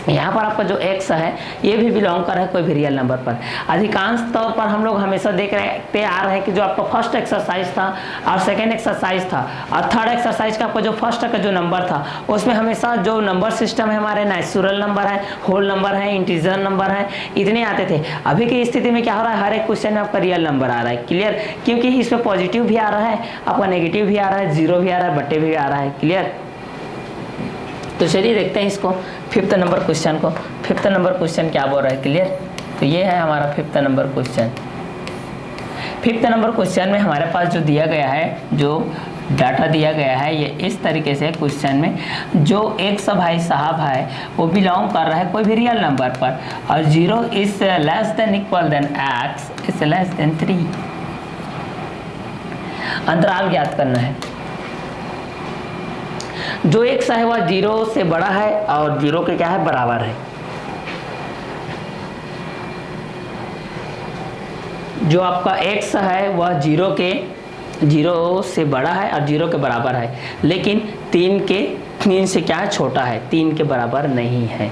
यहाँ पर आपका जो x है ये भी बिलोंग कर रहा है कोई भी रियल नंबर पर। अधिकांश तौर पर हम लोग हमेशा देखते आ रहे हैं कि जो आपका फर्स्ट एक्सरसाइज था और सेकेंड एक्सरसाइज था और थर्ड एक्सरसाइज का आपका जो फर्स्ट का जो नंबर था उसमें हमेशा जो नंबर सिस्टम है हमारे नेचुरल नंबर है, होल नंबर है, इंटीजर नंबर है, इतने आते थे। अभी की स्थिति में क्या हो रहा है, हर एक क्वेश्चन में आपका रियल नंबर आ रहा है क्लियर, क्योंकि इसमें पॉजिटिव भी आ रहा है, आपका नेगेटिव भी आ रहा है, 0 भी आ रहा है, बट्टे भी आ रहा है क्लियर। तो चलिए देखते हैं इसको 5th नंबर क्वेश्चन को। 5th नंबर क्वेश्चन क्या बोल रहा है क्लियर। तो ये है हमारा 5th number question. 5th number question में हमारे पास जो दिया गया है, जो डाटा दिया गया है ये इस तरीके से क्वेश्चन में, जो x भाई साहब है वो बिलोंग कर रहा है कोई भी रियल नंबर पर और 0 is less than equal than x is less than 3। अंतराल ज्ञात करना है। जो x है वह 0 से बड़ा है और 0 के क्या है बराबर है। जो आपका x है वह 0 से बड़ा है और 0 के बराबर है, लेकिन 3 से क्या छोटा है, 3 के बराबर नहीं है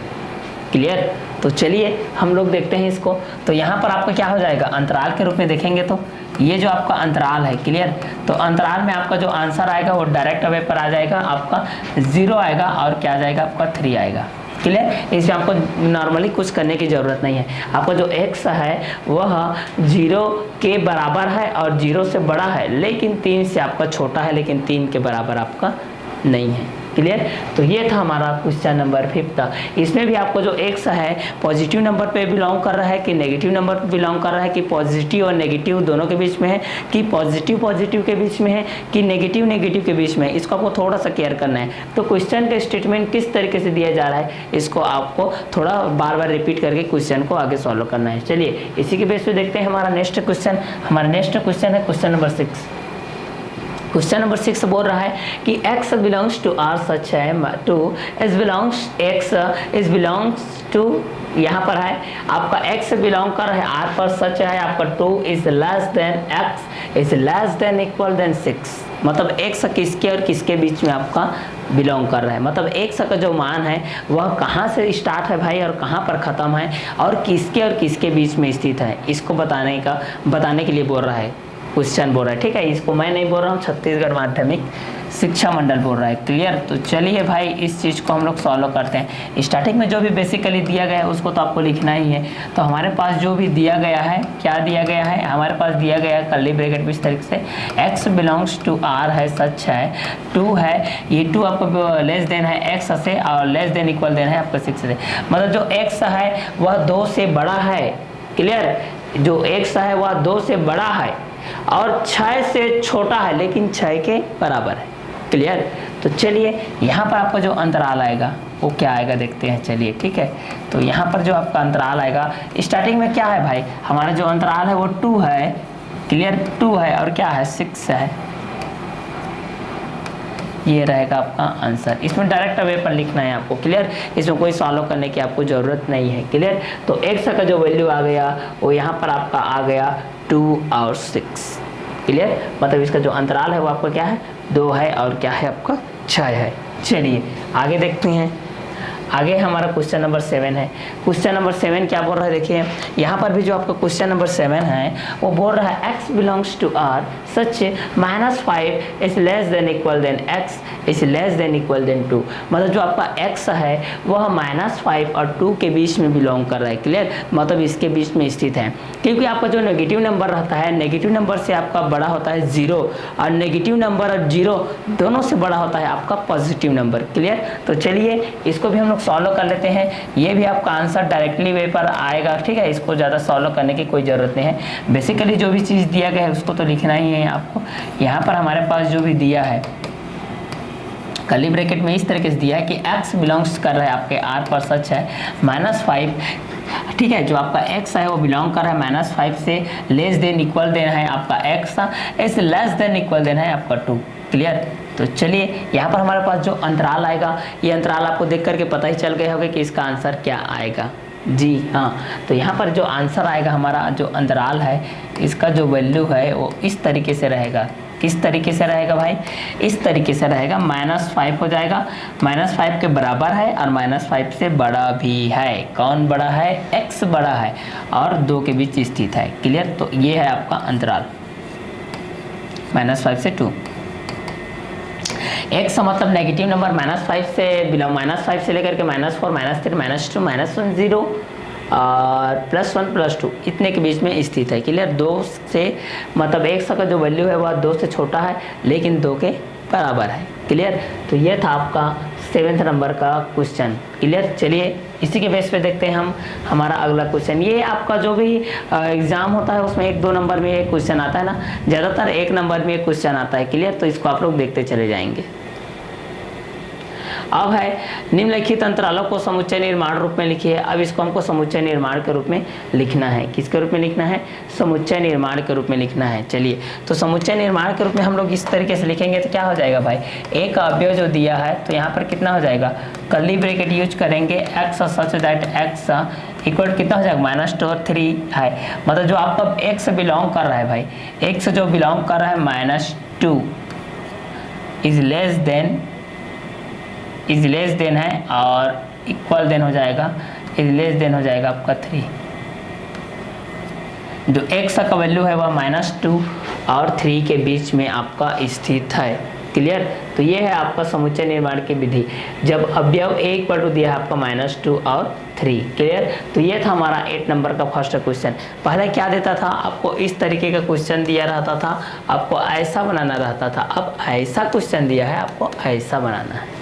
क्लियर। तो चलिए हम लोग देखते हैं इसको। तो यहाँ पर आपका क्या हो जाएगा, अंतराल के रूप में देखेंगे तो ये जो आपका अंतराल है क्लियर, तो अंतराल में आपका जो आंसर आएगा वो डायरेक्ट अवे पर आ जाएगा, आपका 0 आएगा और क्या आ जाएगा आपका 3 आएगा क्लियर। इसमें आपको नॉर्मली कुछ करने की ज़रूरत नहीं है। आपका जो x है वह 0 के बराबर है और 0 से बड़ा है, लेकिन 3 से आपका छोटा है, लेकिन 3 के बराबर आपका नहीं है क्लियर। तो ये था हमारा क्वेश्चन नंबर 5th। इसमें भी आपको जो x है पॉजिटिव नंबर पे बिलोंग कर रहा है कि नेगेटिव नंबर पे बिलोंग कर रहा है, कि पॉजिटिव और नेगेटिव दोनों के बीच में है, कि पॉजिटिव के बीच में है, कि नेगेटिव के बीच में है, इसको आपको थोड़ा सा केयर करना है। तो क्वेश्चन का स्टेटमेंट किस तरीके से दिया जा रहा है इसको आपको थोड़ा बार बार रिपीट करके क्वेश्चन को आगे सॉल्व करना है। चलिए इसी के बेस पे देखते हैं हमारा नेक्स्ट क्वेश्चन। हमारा नेक्स्ट क्वेश्चन है क्वेश्चन नंबर 6। क्वेश्चन नंबर 6 बोल रहा है कि x belongs to r such है two x is belongs to, यहाँ पर है आपका x बिलोंग कर है r पर सच है आपका 2 is less than x is less than equal than 6, मतलब x किसके और किसके बीच में आपका बिलोंग कर रहा है, मतलब x का जो मान है वह कहाँ से स्टार्ट है भाई और कहाँ पर ख़त्म है और किसके बीच में स्थित है, इसको बताने के लिए बोल रहा है, क्वेश्चन बोल रहा है। ठीक है, इसको मैं नहीं बोल रहा हूँ, छत्तीसगढ़ माध्यमिक शिक्षा मंडल बोल रहा है। क्लियर, तो चलिए भाई इस चीज़ को हम लोग सॉल्व करते हैं। स्टार्टिंग में जो भी बेसिकली दिया गया है उसको तो आपको लिखना ही है। तो हमारे पास जो भी दिया गया है, क्या दिया गया है, हमारे पास दिया गया है कर्ली ब्रैकेट में इस तरीके से x बिलोंग्स टू r है सच है 2 है, ये 2 आपको लेस देन है x से और लेस देन इक्वल देन है आपका 6 से, मतलब जो x है वह 2 से बड़ा है। क्लियर, जो x है वह 2 से बड़ा है और 6 से छोटा है लेकिन 6 के बराबर है। क्लियर, तो चलिए यहाँ पर आपका जो अंतराल आएगा वो क्या आएगा देखते हैं। चलिए ठीक है, तो यहाँ पर जो आपका अंतराल आएगा स्टार्टिंग में क्या है भाई, हमारा जो अंतराल है वो 2 है। क्लियर, 2 है और क्या है 6 है, ये रहेगा आपका आंसर। इसमें डायरेक्ट वे पर लिखना है आपको। क्लियर, इसमें कोई सॉल्व करने की आपको ज़रूरत नहीं है। क्लियर, तो x का जो वैल्यू आ गया वो यहाँ पर आपका आ गया 2 और 6। क्लियर, मतलब इसका जो अंतराल है वो आपका क्या है 2 है और क्या है आपका 6 है। चलिए आगे देखते हैं। आगे हमारा क्वेश्चन नंबर 7 है। क्वेश्चन नंबर 7 क्या बोल रहा है देखिए, यहाँ पर भी जो आपका क्वेश्चन नंबर 7 है वो बोल रहा है x belongs to r such -5 is less than equal than x is less than equal than 2, मतलब जो आपका x है वह -5 और 2 के बीच में बिलोंग कर रहा है। क्लियर, मतलब इसके बीच में स्थित है, क्योंकि आपका जो नेगेटिव नंबर रहता है, नेगेटिव नंबर से आपका बड़ा होता है 0 और नेगेटिव नंबर और 0 दोनों से बड़ा होता है आपका पॉजिटिव नंबर। क्लियर, तो चलिए इसको भी हम सॉल्व कर लेते हैं। ये भी आपका आंसर डायरेक्टली वे पर आएगा। ठीक है, इसको ज़्यादा सॉल्व करने की कोई ज़रूरत नहीं है। बेसिकली जो भी चीज़ दिया गया है उसको तो लिखना ही है आपको। यहाँ पर हमारे पास जो भी दिया है कर्ली ब्रैकेट में इस तरीके से दिया है कि x बिलोंग्स कर रहा है आपके r पर सच है -5। ठीक है, जो आपका x है वो बिलोंग कर रहा है -5 से, लेस देन इक्वल देन है आपका x इस लेस देन इक्वल देन है आपका 2। क्लियर, तो चलिए यहाँ पर हमारे पास जो अंतराल आएगा, ये अंतराल आपको देख करके पता ही चल गया होगा कि इसका आंसर क्या आएगा। जी हाँ, तो यहाँ पर जो आंसर आएगा हमारा जो अंतराल है इसका जो वैल्यू है वो इस तरीके से रहेगा। किस तरीके से रहेगा भाई, इस तरीके से रहेगा, -5 हो जाएगा, -5 के बराबर है और -5 से बड़ा भी है। कौन बड़ा है, x बड़ा है और 2 के बीच स्थित है। क्लियर, तो ये है आपका अंतराल -5 से 2। x मतलब नेगेटिव नंबर -5 से बिलोंग, -5 से लेकर के -4 -3 -2 -1 0 और +1 +2 इतने के बीच में स्थित है। क्लियर, 2 से मतलब x का जो वैल्यू है वह 2 से छोटा है लेकिन 2 के बराबर है। क्लियर, तो ये था आपका 7th नंबर का क्वेश्चन। क्लियर, चलिए इसी के बेस पे देखते हैं हम हमारा अगला क्वेश्चन। ये आपका जो भी एग्जाम होता है उसमें 1-2 नंबर में एक क्वेश्चन आता है ना, ज़्यादातर 1 नंबर में एक क्वेश्चन आता है। क्लियर, तो इसको आप लोग देखते चले जाएंगे। अब है निम्नलिखित अंतरालों को समुच्चय निर्माण रूप में लिखिए। अब इसको हमको समुच्चय निर्माण के रूप में लिखना है। किसके रूप में लिखना है, समुच्चय निर्माण के रूप में लिखना है। चलिए, तो समुच्चय निर्माण के रूप में हम लोग इस तरीके से लिखेंगे तो क्या हो जाएगा भाई, एक अवयव जो दिया है तो यहाँ पर कितना हो जाएगा, कर्ली ब्रैकेट यूज करेंगे x such that x equal कितना हो जाएगा -2 और 3 है, मतलब जो आपका x बिलोंग कर रहा है भाई, x जो बिलोंग कर रहा है -2 इज लेस देन है और इक्वल देन हो जाएगा, इज लेस देन हो जाएगा आपका 3। जो x का वैल्यू है वह -2 और 3 के बीच में आपका स्थित है। क्लियर, तो ये है आपका समुच्चय निर्माण की विधि जब अवयव a दिया है आपका -2 और 3। क्लियर, तो ये था हमारा 8 नंबर का फर्स्ट क्वेश्चन। पहले क्या देता था आपको, इस तरीके का क्वेश्चन दिया रहता था, आपको ऐसा बनाना रहता था। अब ऐसा क्वेश्चन दिया है, आपको ऐसा बनाना है।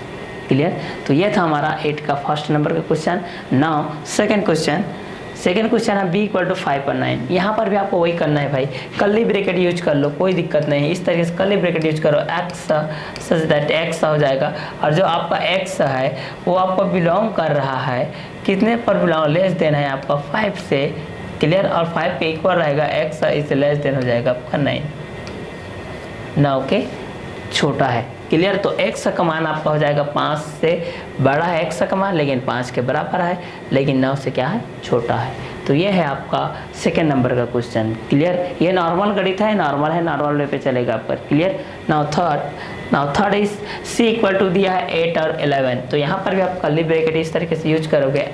क्लियर, तो ये था हमारा 8 का फर्स्ट नंबर का क्वेश्चन। नाउ सेकंड क्वेश्चन है b = 5 और 9। यहाँ पर भी आपको वही करना है भाई, कर्ली ब्रैकेट यूज कर लो, कोई दिक्कत नहीं है। इस तरीके से कर्ली ब्रैकेट यूज करो, x सच दैट x हो जाएगा और जो आपका x है वो आपको बिलोंग कर रहा है कितने पर बिलोंग, लेस देन है आपका 5 से। क्लियर, और 5 के इक्वल रहेगा, x इज लेस देन हो जाएगा आपका 9 ना। ओके, छोटा है। क्लियर। तो x का मान आपका हो जाएगा 5 से बड़ा है x का मान, लेकिन 5 के बराबर है, लेकिन 9 से क्या है, छोटा है। तो ये है आपका सेकेंड नंबर का क्वेश्चन। क्लियर। ये नॉर्मल गणित है, नॉर्मल है, नॉर्मल वे पे चलेगा आपका। Clear. Now third is c equal to दिया है 8 और 11। तो यहाँ पर भी आप कर्ली ब्रैकेट इस तरीके से यूज करोगे।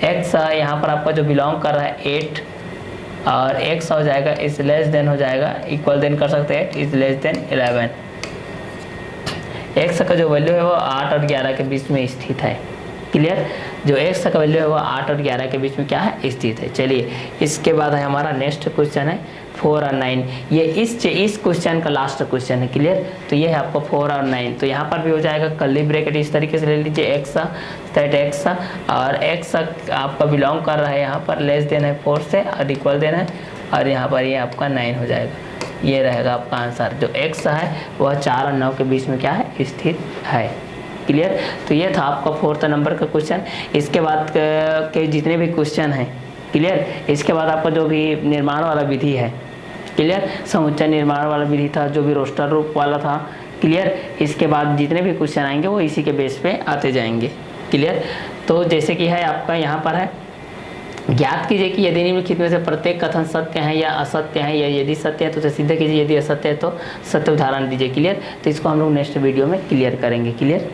x यहाँ पर आपका जो बिलोंग कर रहा है 8 और x हो जाएगा इज लेस देन, हो जाएगा इक्वल देन कर सकते हैं, इज लेस देन 11। x का जो वैल्यू है वो 8 और 11 के बीच में स्थित है। क्लियर। जो x का वैल्यू है वो 8 और 11 के बीच में क्या है, स्थित है। चलिए इसके बाद है हमारा नेक्स्ट क्वेश्चन है 4 और 9। ये इस क्वेश्चन का लास्ट क्वेश्चन है। क्लियर। तो ये है आपको 4 और 9। तो यहाँ पर भी हो जाएगा कर्ली ब्रैकेट इस तरीके से ले लीजिए, x और x आपका बिलोंग कर रहा है यहाँ पर लेस देन है 4 से और इक्वल देना है, और यहाँ पर ये आपका 9 हो जाएगा। ये रहेगा आपका आंसर। जो x है वह 4 और 9 के बीच में क्या है, स्थित है। क्लियर। तो ये था आपका 4th नंबर का क्वेश्चन। इसके बाद के जितने भी क्वेश्चन हैं, क्लियर, इसके बाद आपका जो भी निर्माण वाला विधि है, क्लियर, समुच्चय निर्माण वाला विधि था, जो भी रोस्टर रूप वाला था, क्लियर, इसके बाद जितने भी क्वेश्चन आएंगे वो इसी के बेस पे आते जाएंगे। क्लियर। तो जैसे कि है आपका यहाँ पर है, ज्ञात कीजिए कि यदि निम्नलिखित में से प्रत्येक कथन सत्य है या असत्य है, या यदि सत्य है तो उसे सिद्ध कीजिए, यदि असत्य है तो सत्य उदाहरण दीजिए। क्लियर। तो इसको हम लोग नेक्स्ट वीडियो में क्लियर करेंगे। क्लियर।